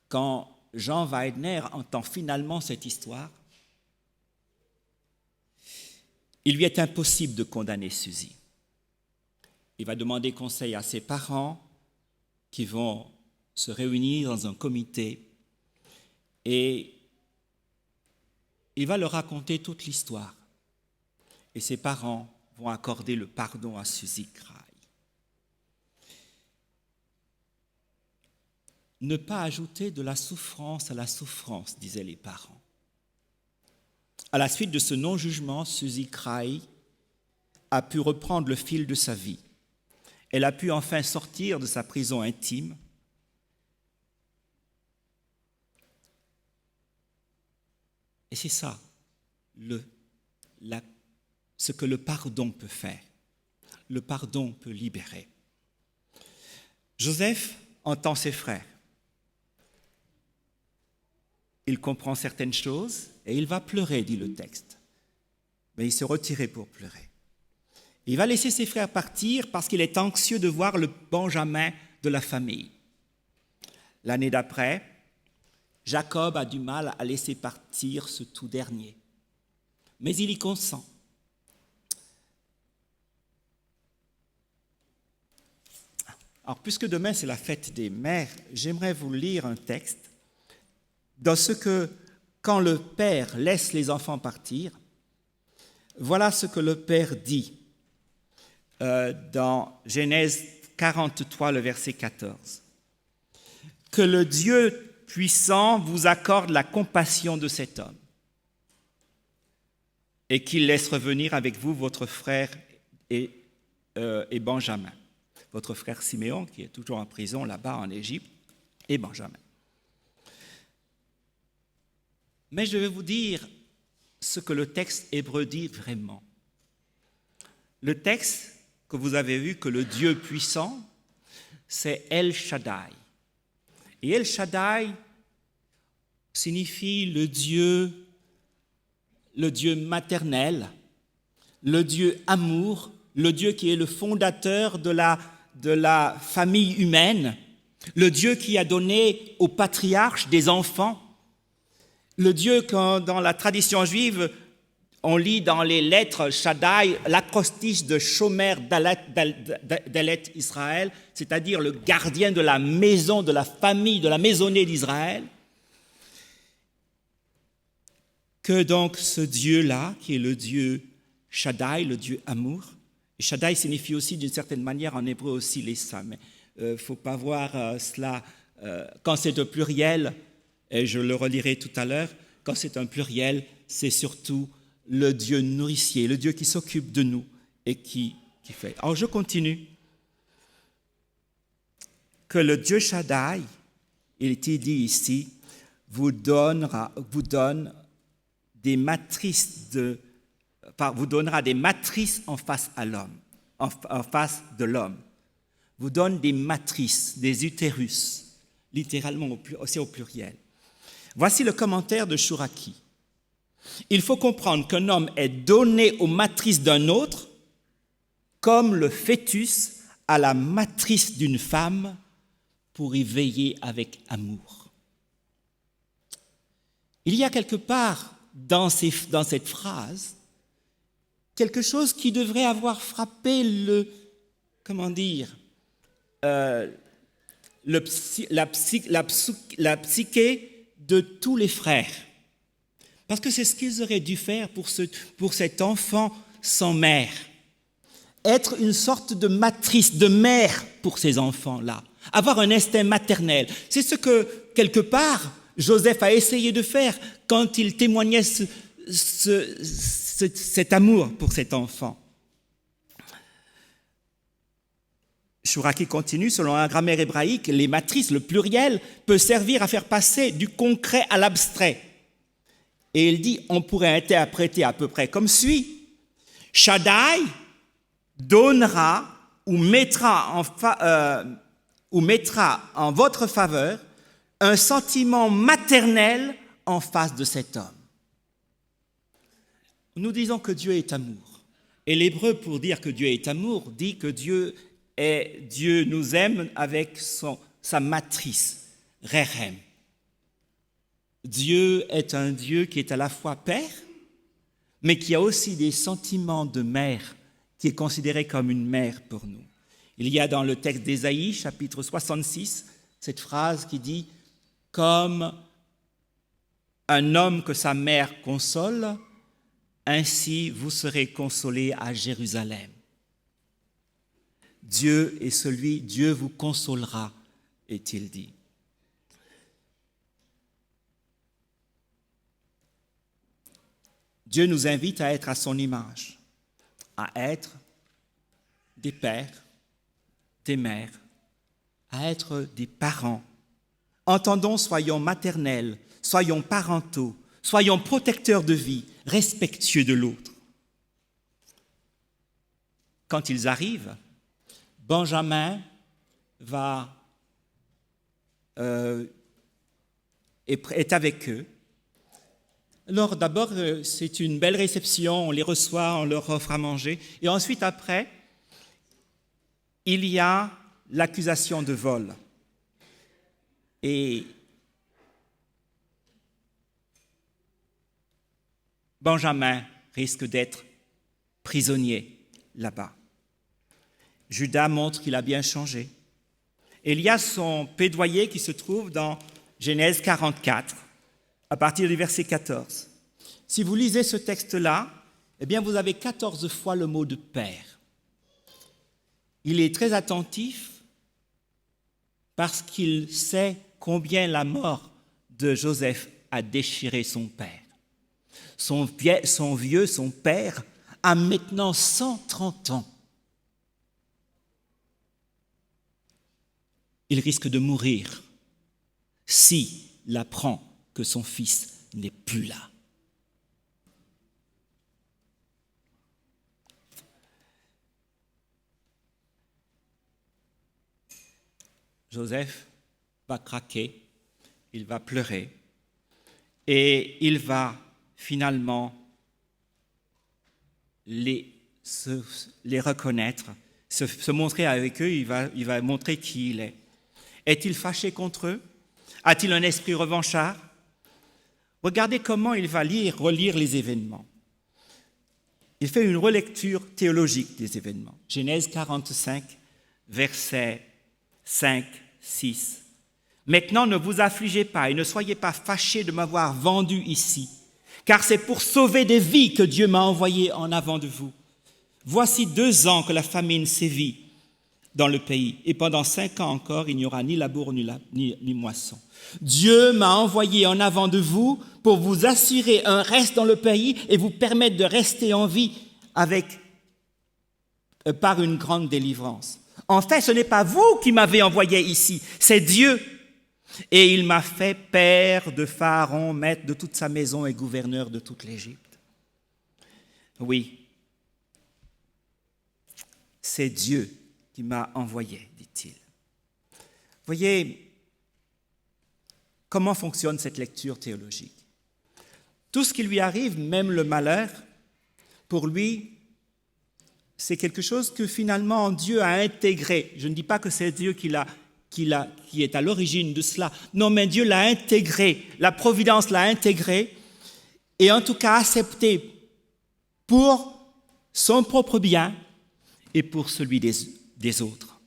Quand Jean Weidner entend finalement cette histoire, il lui est impossible de condamner Suzy. Il va demander conseil à ses parents qui vont se réunir dans un comité et il va leur raconter toute l'histoire. Et ses parents vont accorder le pardon à Suzy Krahe. Ne pas ajouter de la souffrance à la souffrance, disaient les parents. À la suite de ce non-jugement, Suzy Krahe a pu reprendre le fil de sa vie. Elle a pu enfin sortir de sa prison intime. Et c'est ça, ce que le pardon peut faire. Le pardon peut libérer. Joseph entend ses frères. Il comprend certaines choses et il va pleurer, dit le texte. Mais il se retirait pour pleurer. Il va laisser ses frères partir parce qu'il est anxieux de voir le Benjamin de la famille. L'année d'après, Jacob a du mal à laisser partir ce tout dernier. Mais il y consent. Alors, puisque demain c'est la fête des mères, j'aimerais vous lire un texte dans ce que, quand le père laisse les enfants partir, voilà ce que le père dit dans Genèse 43, le verset 14. Que le Dieu puissant vous accorde la compassion de cet homme et qu'il laisse revenir avec vous votre frère et Benjamin, votre frère Siméon qui est toujours en prison là-bas en Égypte, et Benjamin. Mais je vais vous dire ce que le texte hébreu dit vraiment. Le texte que vous avez vu, que le Dieu puissant, c'est El Shaddai. Et El Shaddai signifie le Dieu maternel, le Dieu amour, le Dieu qui est le fondateur de la famille humaine, le Dieu qui a donné aux patriarches des enfants, le Dieu quand dans la tradition juive, on lit dans les lettres Shaddai, l'acrostiche de Shomer Dalet Israël, c'est-à-dire le gardien de la maison, de la famille, de la maisonnée d'Israël. Que donc ce Dieu-là, qui est le Dieu Shaddai, le Dieu amour, et Shaddai signifie aussi d'une certaine manière en hébreu aussi les saints, mais il ne faut pas voir cela quand c'est au pluriel, et je le relirai tout à l'heure, quand c'est un pluriel, c'est surtout le Dieu nourricier, le Dieu qui s'occupe de nous et qui fait. Alors je continue. Que le Dieu Shaddai, il est dit ici, vous donnera des matrices vous donnera des matrices en face à l'homme, en face de l'homme. Vous donne des matrices, des utérus, littéralement aussi au pluriel. Voici le commentaire de Chouraki. Il faut comprendre qu'un homme est donné aux matrices d'un autre comme le fœtus à la matrice d'une femme pour y veiller avec amour. Il y a quelque part dans cette phrase quelque chose qui devrait avoir frappé la psyché de tous les frères. Parce que c'est ce qu'ils auraient dû faire pour cet enfant sans mère. Être une sorte de matrice, de mère pour ces enfants-là. Avoir un instinct maternel. C'est ce que, quelque part, Joseph a essayé de faire quand il témoignait cet amour pour cet enfant. Chouraki continue, selon la grammaire hébraïque, les matrices, le pluriel, peut servir à faire passer du concret à l'abstrait. Et il dit, on pourrait interpréter à peu près comme suit. Shaddai donnera ou mettra en votre faveur un sentiment maternel en face de cet homme. Nous disons que Dieu est amour. Et l'hébreu, pour dire que Dieu est amour, dit que Dieu nous aime avec sa matrice, Rehem. Dieu est un Dieu qui est à la fois Père, mais qui a aussi des sentiments de mère, qui est considéré comme une mère pour nous. Il y a dans le texte d'Ésaïe, chapitre 66, cette phrase qui dit « Comme un homme que sa mère console, ainsi vous serez consolés à Jérusalem. » Dieu est celui, Dieu vous consolera, est-il dit. Dieu nous invite à être à son image, à être des pères, des mères, à être des parents. Entendons, soyons maternels, soyons parentaux, soyons protecteurs de vie, respectueux de l'autre. Quand ils arrivent, Benjamin est avec eux. Alors d'abord, c'est une belle réception, on les reçoit, on leur offre à manger. Et ensuite, après, il y a l'accusation de vol. Et Benjamin risque d'être prisonnier là-bas. Judas montre qu'il a bien changé. Et il y a son plaidoyer qui se trouve dans Genèse 44, à partir du verset 14. Si vous lisez ce texte-là, eh bien vous avez 14 fois le mot de père. Il est très attentif parce qu'il sait combien la mort de Joseph a déchiré son père. Son père, a maintenant 130 ans. Il risque de mourir s'il apprend que son fils n'est plus là. Joseph va craquer, il va pleurer et il va finalement les reconnaître, se montrer avec eux, il va montrer qui il est. Est-il fâché contre eux? A-t-il un esprit revanchard? Regardez comment il va relire les événements. Il fait une relecture théologique des événements. Genèse 45, versets 5, 6. Maintenant, ne vous affligez pas et ne soyez pas fâchés de m'avoir vendu ici, car c'est pour sauver des vies que Dieu m'a envoyé en avant de vous. Voici 2 ans que la famine sévit dans le pays, et pendant 5 ans encore, il n'y aura ni labour ni moisson. Dieu m'a envoyé en avant de vous pour vous assurer un reste dans le pays et vous permettre de rester en vie par une grande délivrance. En fait, ce n'est pas vous qui m'avez envoyé ici, c'est Dieu. Et il m'a fait père de Pharaon, maître de toute sa maison et gouverneur de toute l'Égypte. Oui, c'est Dieu qui m'a envoyé, dit-il. Voyez comment fonctionne cette lecture théologique. Tout ce qui lui arrive, même le malheur, pour lui, c'est quelque chose que finalement Dieu a intégré. Je ne dis pas que c'est Dieu qui est à l'origine de cela. Non, mais Dieu l'a intégré, la providence l'a intégré, et en tout cas accepté pour son propre bien et pour celui des autres.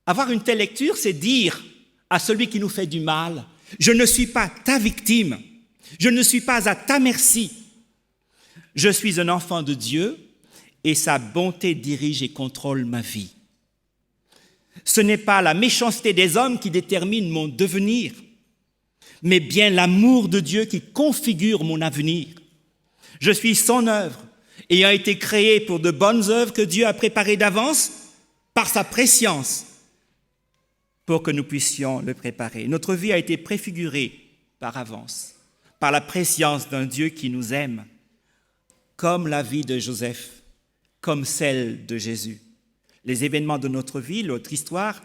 Avoir une telle lecture, c'est dire à celui qui nous fait du mal, je ne suis pas ta victime, je ne suis pas à ta merci, je suis un enfant de Dieu et sa bonté dirige et contrôle ma vie. Ce n'est pas la méchanceté des hommes qui détermine mon devenir, mais bien l'amour de Dieu qui configure mon avenir. Je suis son œuvre, ayant été créé pour de bonnes œuvres que Dieu a préparées d'avance par sa prescience pour que nous puissions le préparer. Notre vie a été préfigurée par avance, par la prescience d'un Dieu qui nous aime, comme la vie de Joseph, comme celle de Jésus. Les événements de notre vie, notre histoire,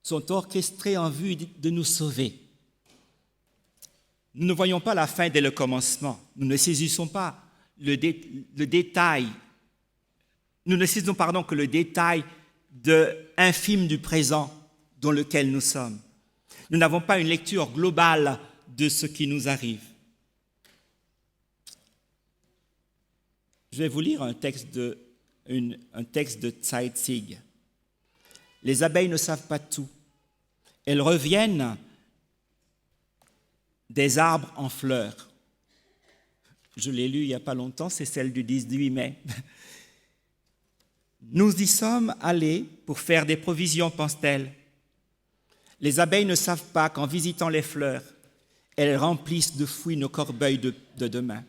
sont orchestrés en vue de nous sauver. Nous ne voyons pas la fin dès le commencement. Nous ne saisissons pas le détail. Nous ne saisissons que le détail infime du présent dans lequel nous sommes. Nous n'avons pas une lecture globale de ce qui nous arrive. Je vais vous lire un texte de Zeitzig. Les abeilles ne savent pas tout. Elles reviennent des arbres en fleurs. Je l'ai lu il n'y a pas longtemps, c'est celle du 18 mai. Nous y sommes allés pour faire des provisions, pense-t-elle. Les abeilles ne savent pas qu'en visitant les fleurs, elles remplissent de fruits nos corbeilles de demain.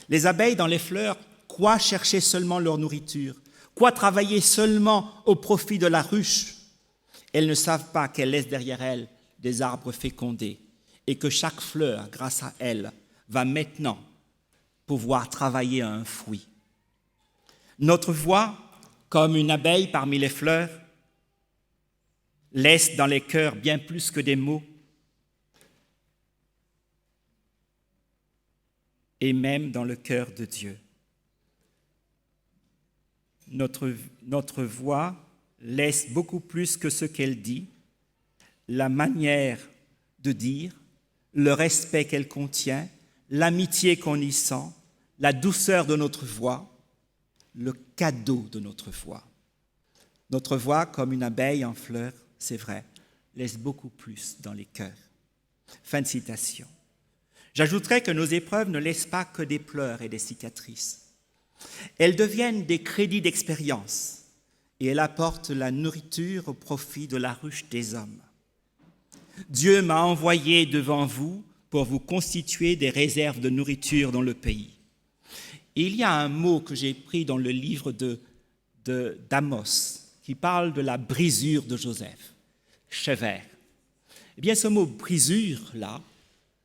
Les abeilles dans les fleurs croient chercher seulement leur nourriture, croient travailler seulement au profit de la ruche. Elles ne savent pas qu'elles laissent derrière elles des arbres fécondés et que chaque fleur, grâce à elles, va maintenant pouvoir travailler à un fruit. Notre voix, comme une abeille parmi les fleurs, laisse dans les cœurs bien plus que des mots et même dans le cœur de Dieu. Notre voix laisse beaucoup plus que ce qu'elle dit, la manière de dire, le respect qu'elle contient, l'amitié qu'on y sent, la douceur de notre voix, le cadeau de notre voix. Notre voix, comme une abeille en fleurs, c'est vrai, laisse beaucoup plus dans les cœurs. Fin de citation. J'ajouterais que nos épreuves ne laissent pas que des pleurs et des cicatrices. Elles deviennent des crédits d'expérience et elles apportent la nourriture au profit de la ruche des hommes. Dieu m'a envoyé devant vous pour vous constituer des réserves de nourriture dans le pays. Et il y a un mot que j'ai pris dans le livre d'Amos qui parle de la brisure de Joseph, Shever. Eh bien, ce mot brisure, là,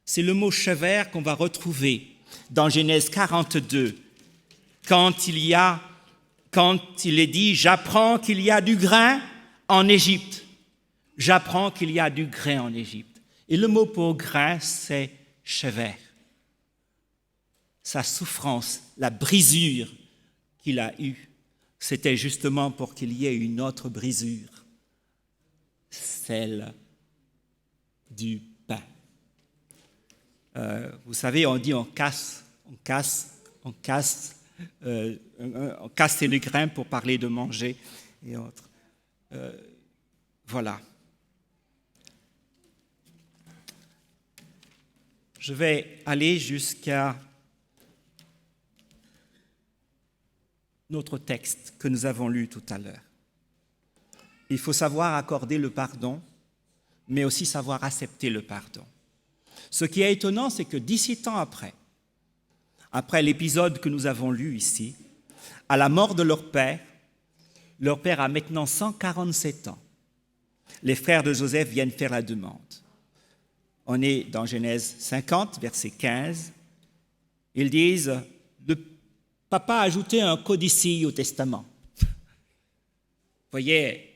C'est le mot sévère qu'on va retrouver dans Genèse 42, quand il est dit « J'apprends qu'il y a du grain en Égypte. J'apprends qu'il y a du grain en Égypte. » Et le mot pour grain, c'est sévère. Sa souffrance, la brisure qu'il a eue, c'était justement pour qu'il y ait une autre brisure, celle du pain. Vous savez, on dit on casser les grains pour parler de manger et autres. Voilà. Je vais aller jusqu'à notre texte que nous avons lu tout à l'heure. Il faut savoir accorder le pardon, mais aussi savoir accepter le pardon. Ce qui est étonnant, c'est que 17 ans après l'épisode que nous avons lu ici, à la mort de leur père a maintenant 147 ans. Les frères de Joseph viennent faire la demande. On est dans Genèse 50, verset 15. Ils disent, le papa a ajouté un codicille au testament. Vous voyez,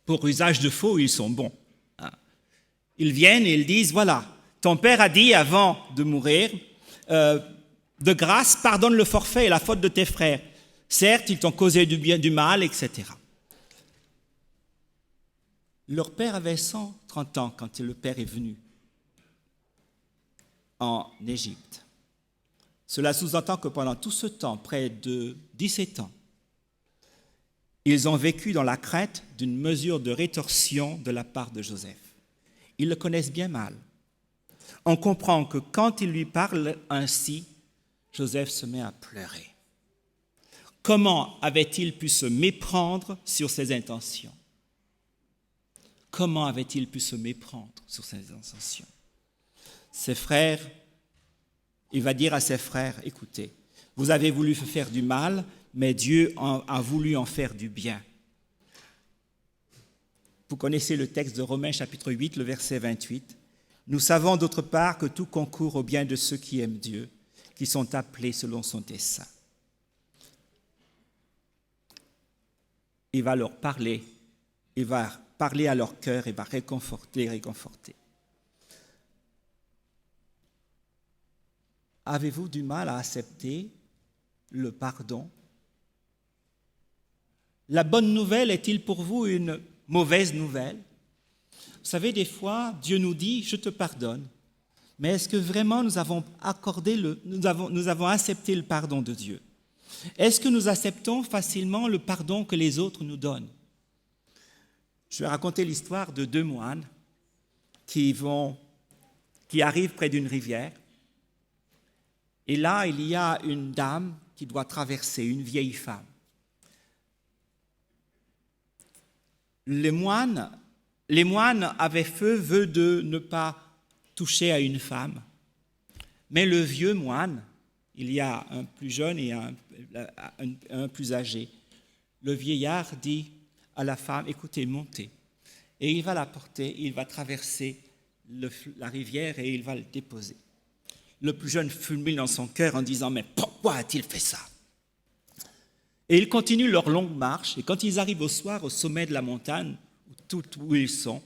pour usage de faux, ils sont bons. Ils viennent et ils disent, voilà, ton père a dit avant de mourir, de grâce, pardonne le forfait et la faute de tes frères. Certes, ils t'ont causé du bien, du mal, etc. Leur père avait 130 ans quand le père est venu en Égypte. Cela sous-entend que pendant tout ce temps, près de 17 ans, ils ont vécu dans la crainte d'une mesure de rétorsion de la part de Joseph. Ils le connaissent bien mal. On comprend que quand il lui parle ainsi, Joseph se met à pleurer. Comment avait-il pu se méprendre sur ses intentions? Comment avait-il pu se méprendre sur ses intentions? Ses frères, il va dire à ses frères, écoutez, vous avez voulu faire du mal, mais Dieu a voulu en faire du bien. Vous connaissez le texte de Romains chapitre 8, le verset 28. Nous savons d'autre part que tout concourt au bien de ceux qui aiment Dieu, qui sont appelés selon son dessein. Il va leur parler, il va parler à leur cœur, il va réconforter. Avez-vous du mal à accepter le pardon? La bonne nouvelle est-il pour vous une mauvaise nouvelle? Vous savez, des fois, Dieu nous dit « je te pardonne ». Mais est-ce que vraiment nous avons accepté le pardon de Dieu? Est-ce que nous acceptons facilement le pardon que les autres nous donnent? Je vais raconter l'histoire de deux moines qui arrivent près d'une rivière. Et là, il y a une dame qui doit traverser, une vieille femme. Les moines avaient fait vœu de ne pas toucher à une femme. Mais le vieux moine, il y a un plus jeune et un plus âgé. Le vieillard dit à la femme, écoutez, montez. Et il va la porter, il va traverser la rivière et il va le déposer. Le plus jeune fulmine dans son cœur en disant, mais pourquoi a-t-il fait ça? Et ils continuent leur longue marche, et quand ils arrivent au soir au sommet de la montagne, où ils sont,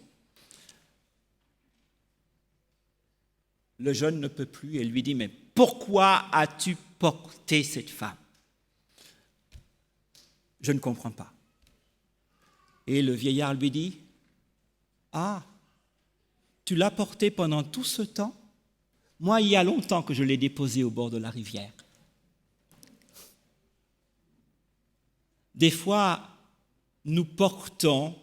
le jeune ne peut plus et lui dit, mais pourquoi as-tu porté cette femme? Je ne comprends pas. Et le vieillard lui dit, ah, tu l'as portée pendant tout ce temps? Moi, il y a longtemps que je l'ai déposée au bord de la rivière. Des fois, nous portons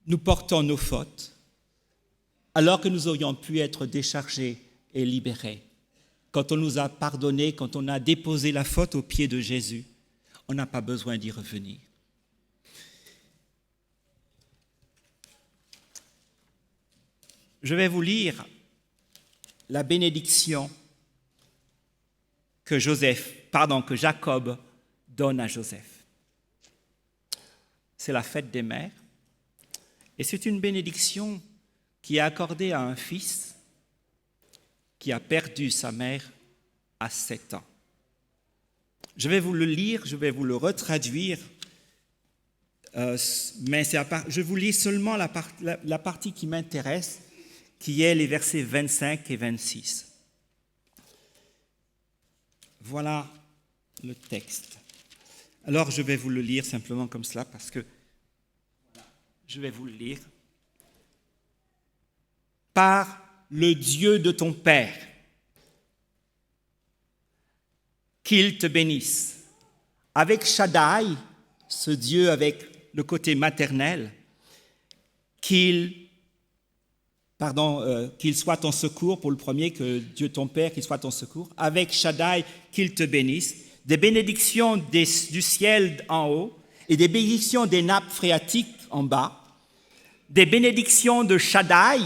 nos fautes, alors que nous aurions pu être déchargés et libérés. Quand on nous a pardonné, quand on a déposé la faute aux pieds de Jésus, on n'a pas besoin d'y revenir. Je vais vous lire la bénédiction que Jacob donne à Joseph. C'est la fête des mères, et c'est une bénédiction qui est accordée à un fils qui a perdu sa mère à 7 ans. Je vais vous le lire, je vais vous le retraduire, mais je vous lis seulement la partie qui m'intéresse, qui est les versets 25 et 26. Voilà le texte. Alors je vais vous le lire simplement comme cela, parce que je vais vous le lire. Par le Dieu de ton Père, qu'il te bénisse. Avec Shaddai, ce Dieu avec le côté maternel, qu'il soit ton secours, pour le premier, que Dieu ton Père, qu'il soit ton secours. Avec Shaddai, qu'il te bénisse. Des bénédictions du ciel en haut et des bénédictions des nappes phréatiques en bas. Des bénédictions de Shaddai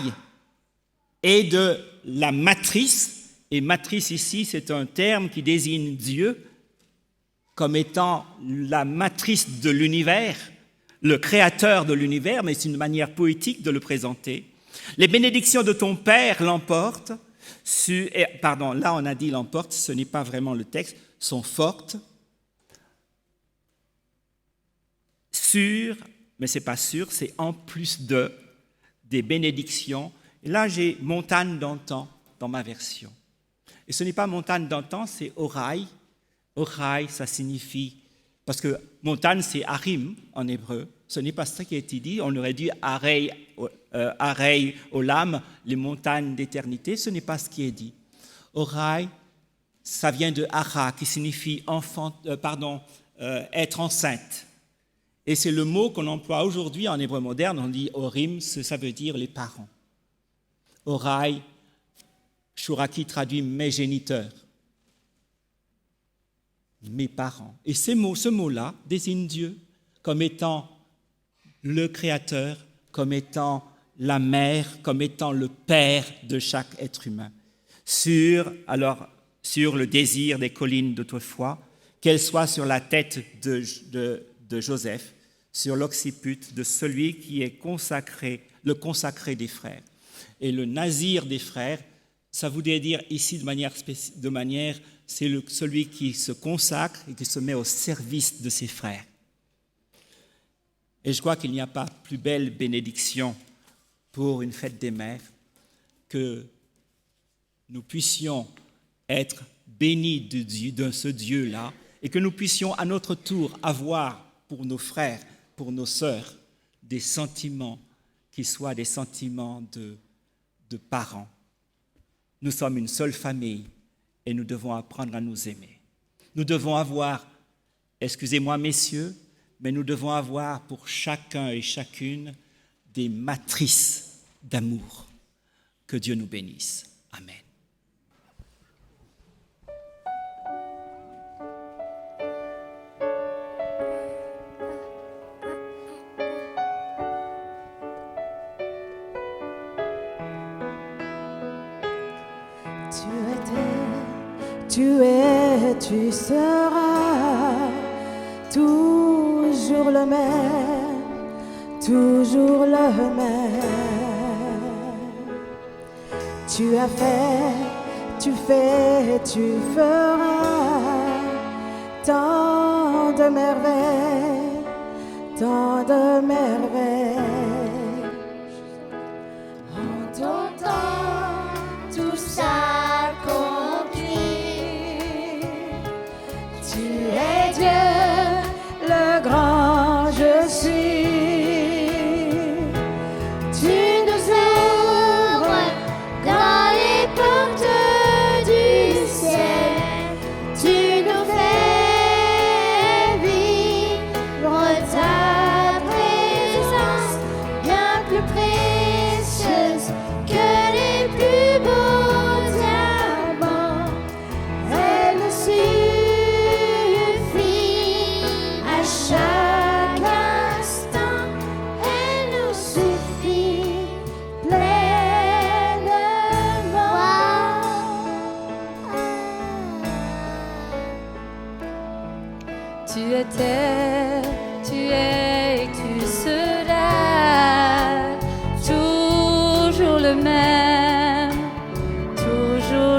et de la matrice. Et matrice ici, c'est un terme qui désigne Dieu comme étant la matrice de l'univers, le créateur de l'univers, mais c'est une manière poétique de le présenter. Les bénédictions de ton Père l'emportent, là on a dit l'emporte, ce n'est pas vraiment le texte, sont fortes, sur, mais ce n'est pas sûr, c'est en plus des bénédictions. Et là j'ai montagne d'antan dans ma version. Et ce n'est pas montagne d'antan, c'est Horai. Horai, ça signifie, parce que montagne c'est Harim en hébreu, ce n'est pas ça qui a été dit, on aurait dit Arei Olam, les montagnes d'éternité, ce n'est pas ce qui est dit. Horai, ça vient de Hara, qui signifie être enceinte. Et c'est le mot qu'on emploie aujourd'hui en hébreu moderne, on dit Horim, ça veut dire les parents. Horai, Shuraki traduit mes géniteurs, mes parents. Et ce mot-là désigne Dieu comme étant le Créateur, comme étant la mère, comme étant le père de chaque être humain. Sur le désir des collines d'autrefois, qu'elles soient sur la tête de Joseph, sur l'occiput de celui qui est le consacré des frères. Et le nazir des frères, ça voudrait dire ici de manière c'est celui qui se consacre et qui se met au service de ses frères. Et je crois qu'il n'y a pas plus belle bénédiction pour une fête des mères que nous puissions être bénis de ce Dieu-là et que nous puissions à notre tour avoir pour nos frères, pour nos sœurs, des sentiments qui soient des sentiments de parents. Nous sommes une seule famille et nous devons apprendre à nous aimer. Nous devons avoir, excusez-moi messieurs, mais nous devons avoir pour chacun et chacune des matrices d'amour. Que Dieu nous bénisse. Amen. Tu es, tu seras toujours le même, toujours le même. Tu as fait, tu fais, tu feras tant de merveilles, tant de merveilles. En ton temps, tout ça. Grand je suis, tu nous ouvres dans les portes du ciel, tu nous fais vivre ta présence bien plus précieuse que les plus beaux diamants. Elle nous suit. Chaque instant, elle nous suffit pleinement. Tu étais, tu es et tu seras toujours le même, toujours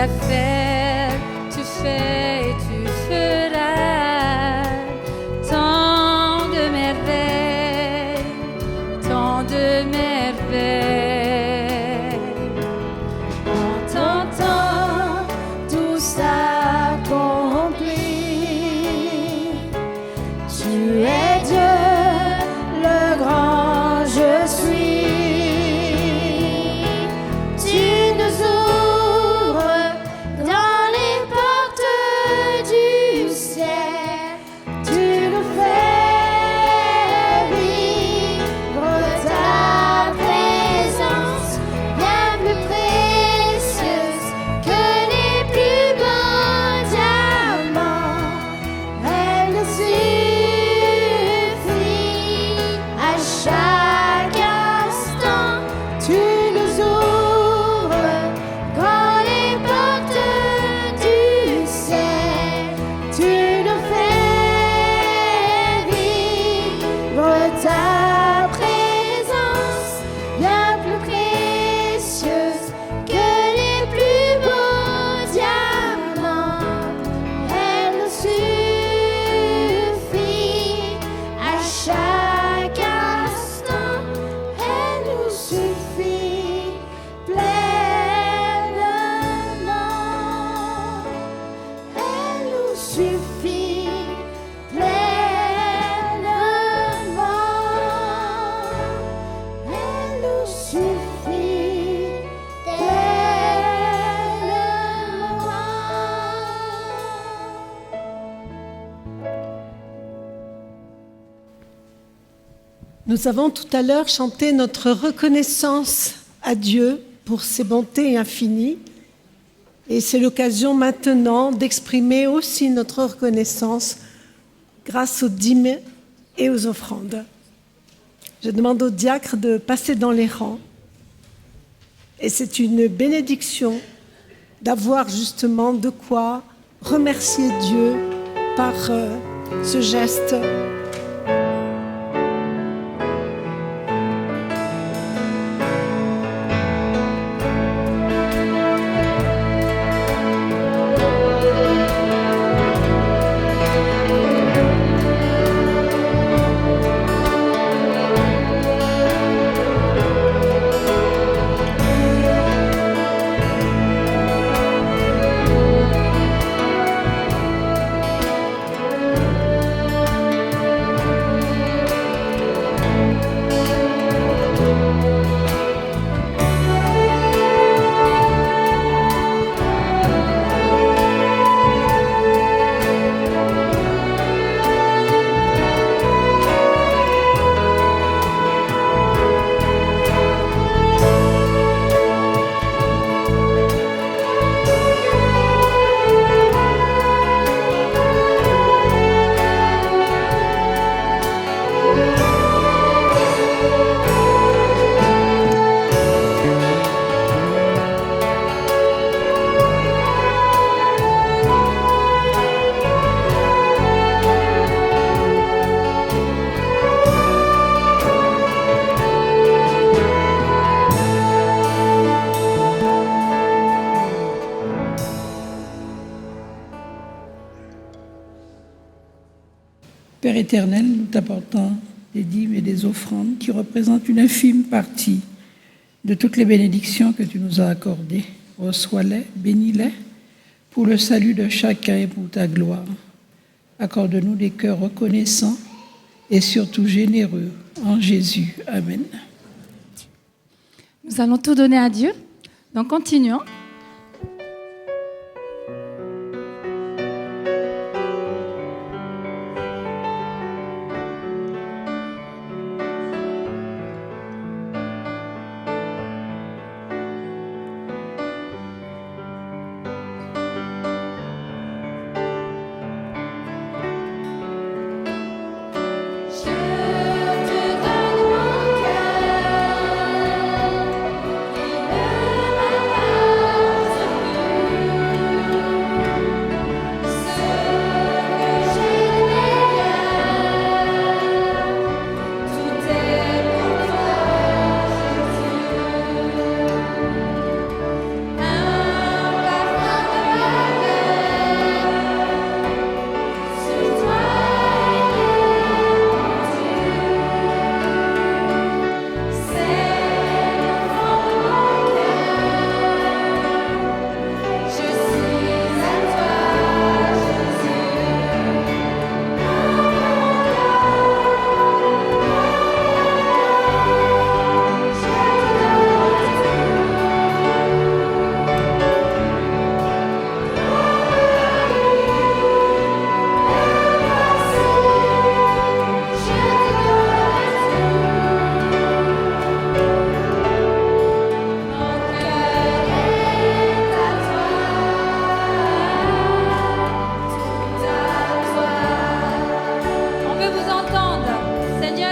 à faire, tu fais et tu feras tant de merveilles, tant de merveilles. En ton temps, tout s'accomplit. Tu es Dieu, le grand je suis. Tu nous ouvres dans les portes du ciel. Tu nous fais vivre ta présence, bien plus précieuse que les plus beaux diamants. Elle nous suffit à chaque instant. Tu nous ouvres grand les portes du ciel. Tu nous fais vivre ta présence, bien plus précieuse que les plus beaux diamants. Elle nous suffit à chaque instant. Elle nous suffit pleinement. Elle nous suffit pleinement. Elle nous suffit tellement. Nous avons tout à l'heure chanté notre reconnaissance à Dieu pour ses bontés infinies. Et c'est l'occasion maintenant d'exprimer aussi notre reconnaissance grâce aux dîmes et aux offrandes. Je demande aux diacres de passer dans les rangs. Et c'est une bénédiction d'avoir justement de quoi remercier Dieu par ce geste. Père éternel, nous t'apportons des dîmes et des offrandes qui représentent une infime partie de toutes les bénédictions que tu nous as accordées. Reçois-les, bénis-les pour le salut de chacun et pour ta gloire. Accorde-nous des cœurs reconnaissants et surtout généreux. En Jésus. Amen. Nous allons tout donner à Dieu. Donc continuons. Je te donne mon cœur.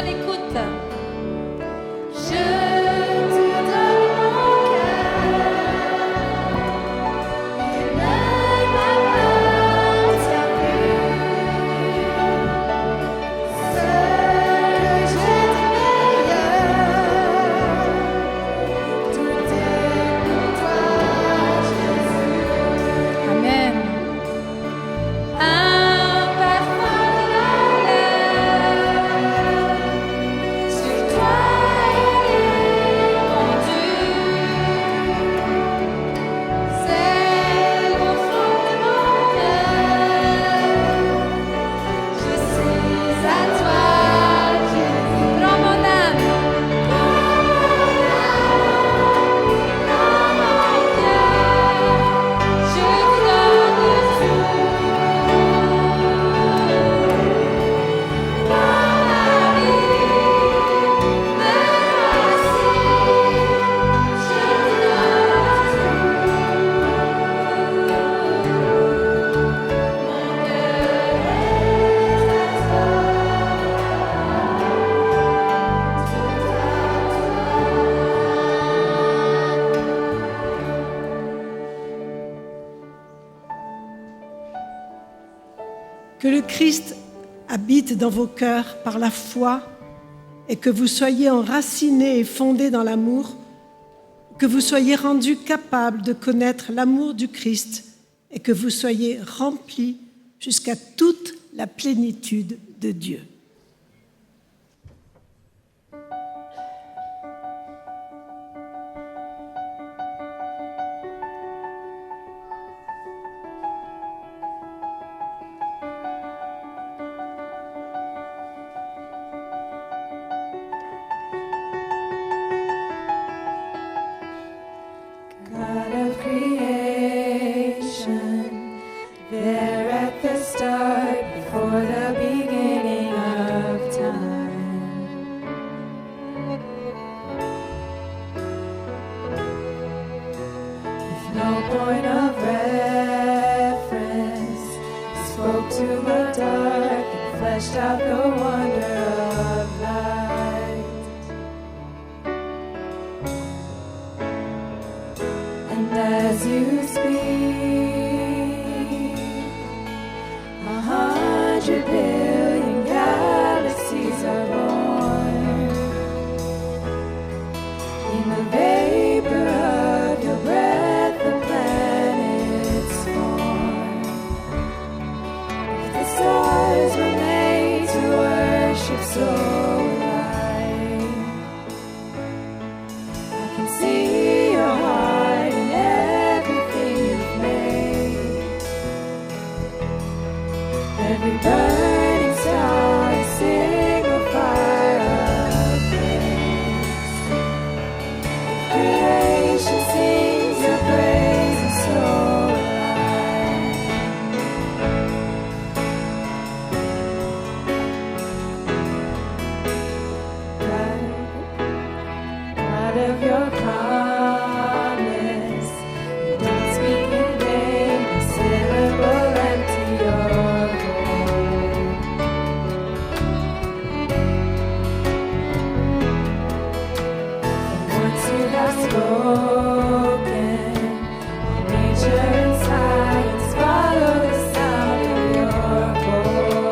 à l'écoute. Je te donne mon cœur, il ne m'appartient plus. Seul j'être meilleur, tout est pour toi, Jésus. Amen. Un parfum de l'air sur toi est répandu. C'est au fond de mon cœur. Je suis à toi, Jésus. Prends mon âme, prends mon cœur. Je te donne tout. Que le Christ habite dans vos cœurs par la foi et que vous soyez enracinés et fondés dans l'amour, que vous soyez rendus capables de connaître l'amour du Christ et que vous soyez remplis jusqu'à toute la plénitude de Dieu. God of creation, there at the start, before the beginning of time. With no point of reference, you spoke to the dark and fleshed out the wonder of light. And as you speak, 100 billion galaxies are born. In the vapor of your breath, the planets form. If the stars were made to worship so light, I can see your heart in everything you've made. Every burning star is signal fire of praise. Creation sings your praise and so alive. God of your promise, you don't speak in vain, a syllable empty your once you have spoken, all nature and science follow the sound of your voice.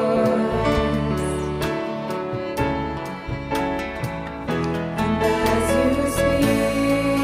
And as you speak,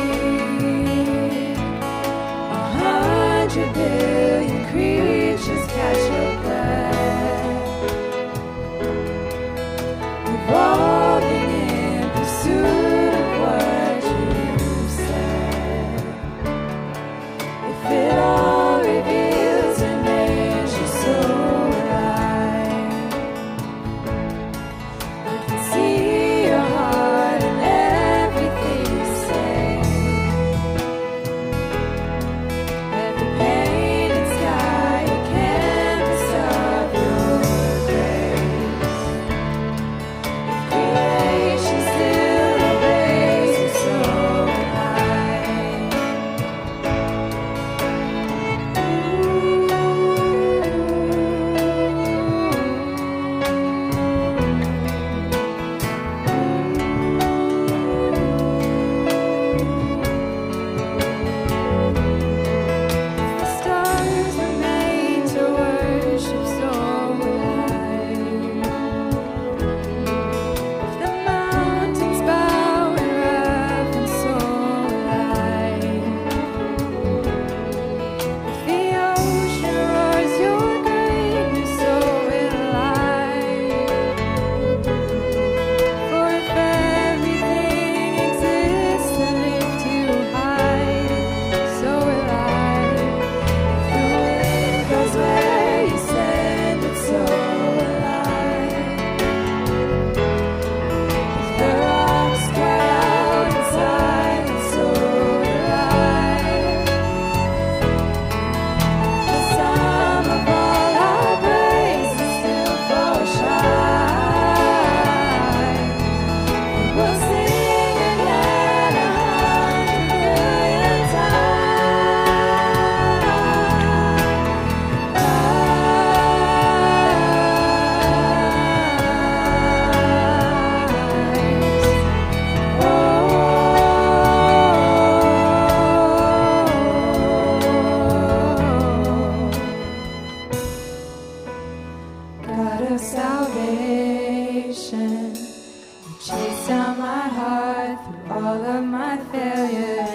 all of my failures.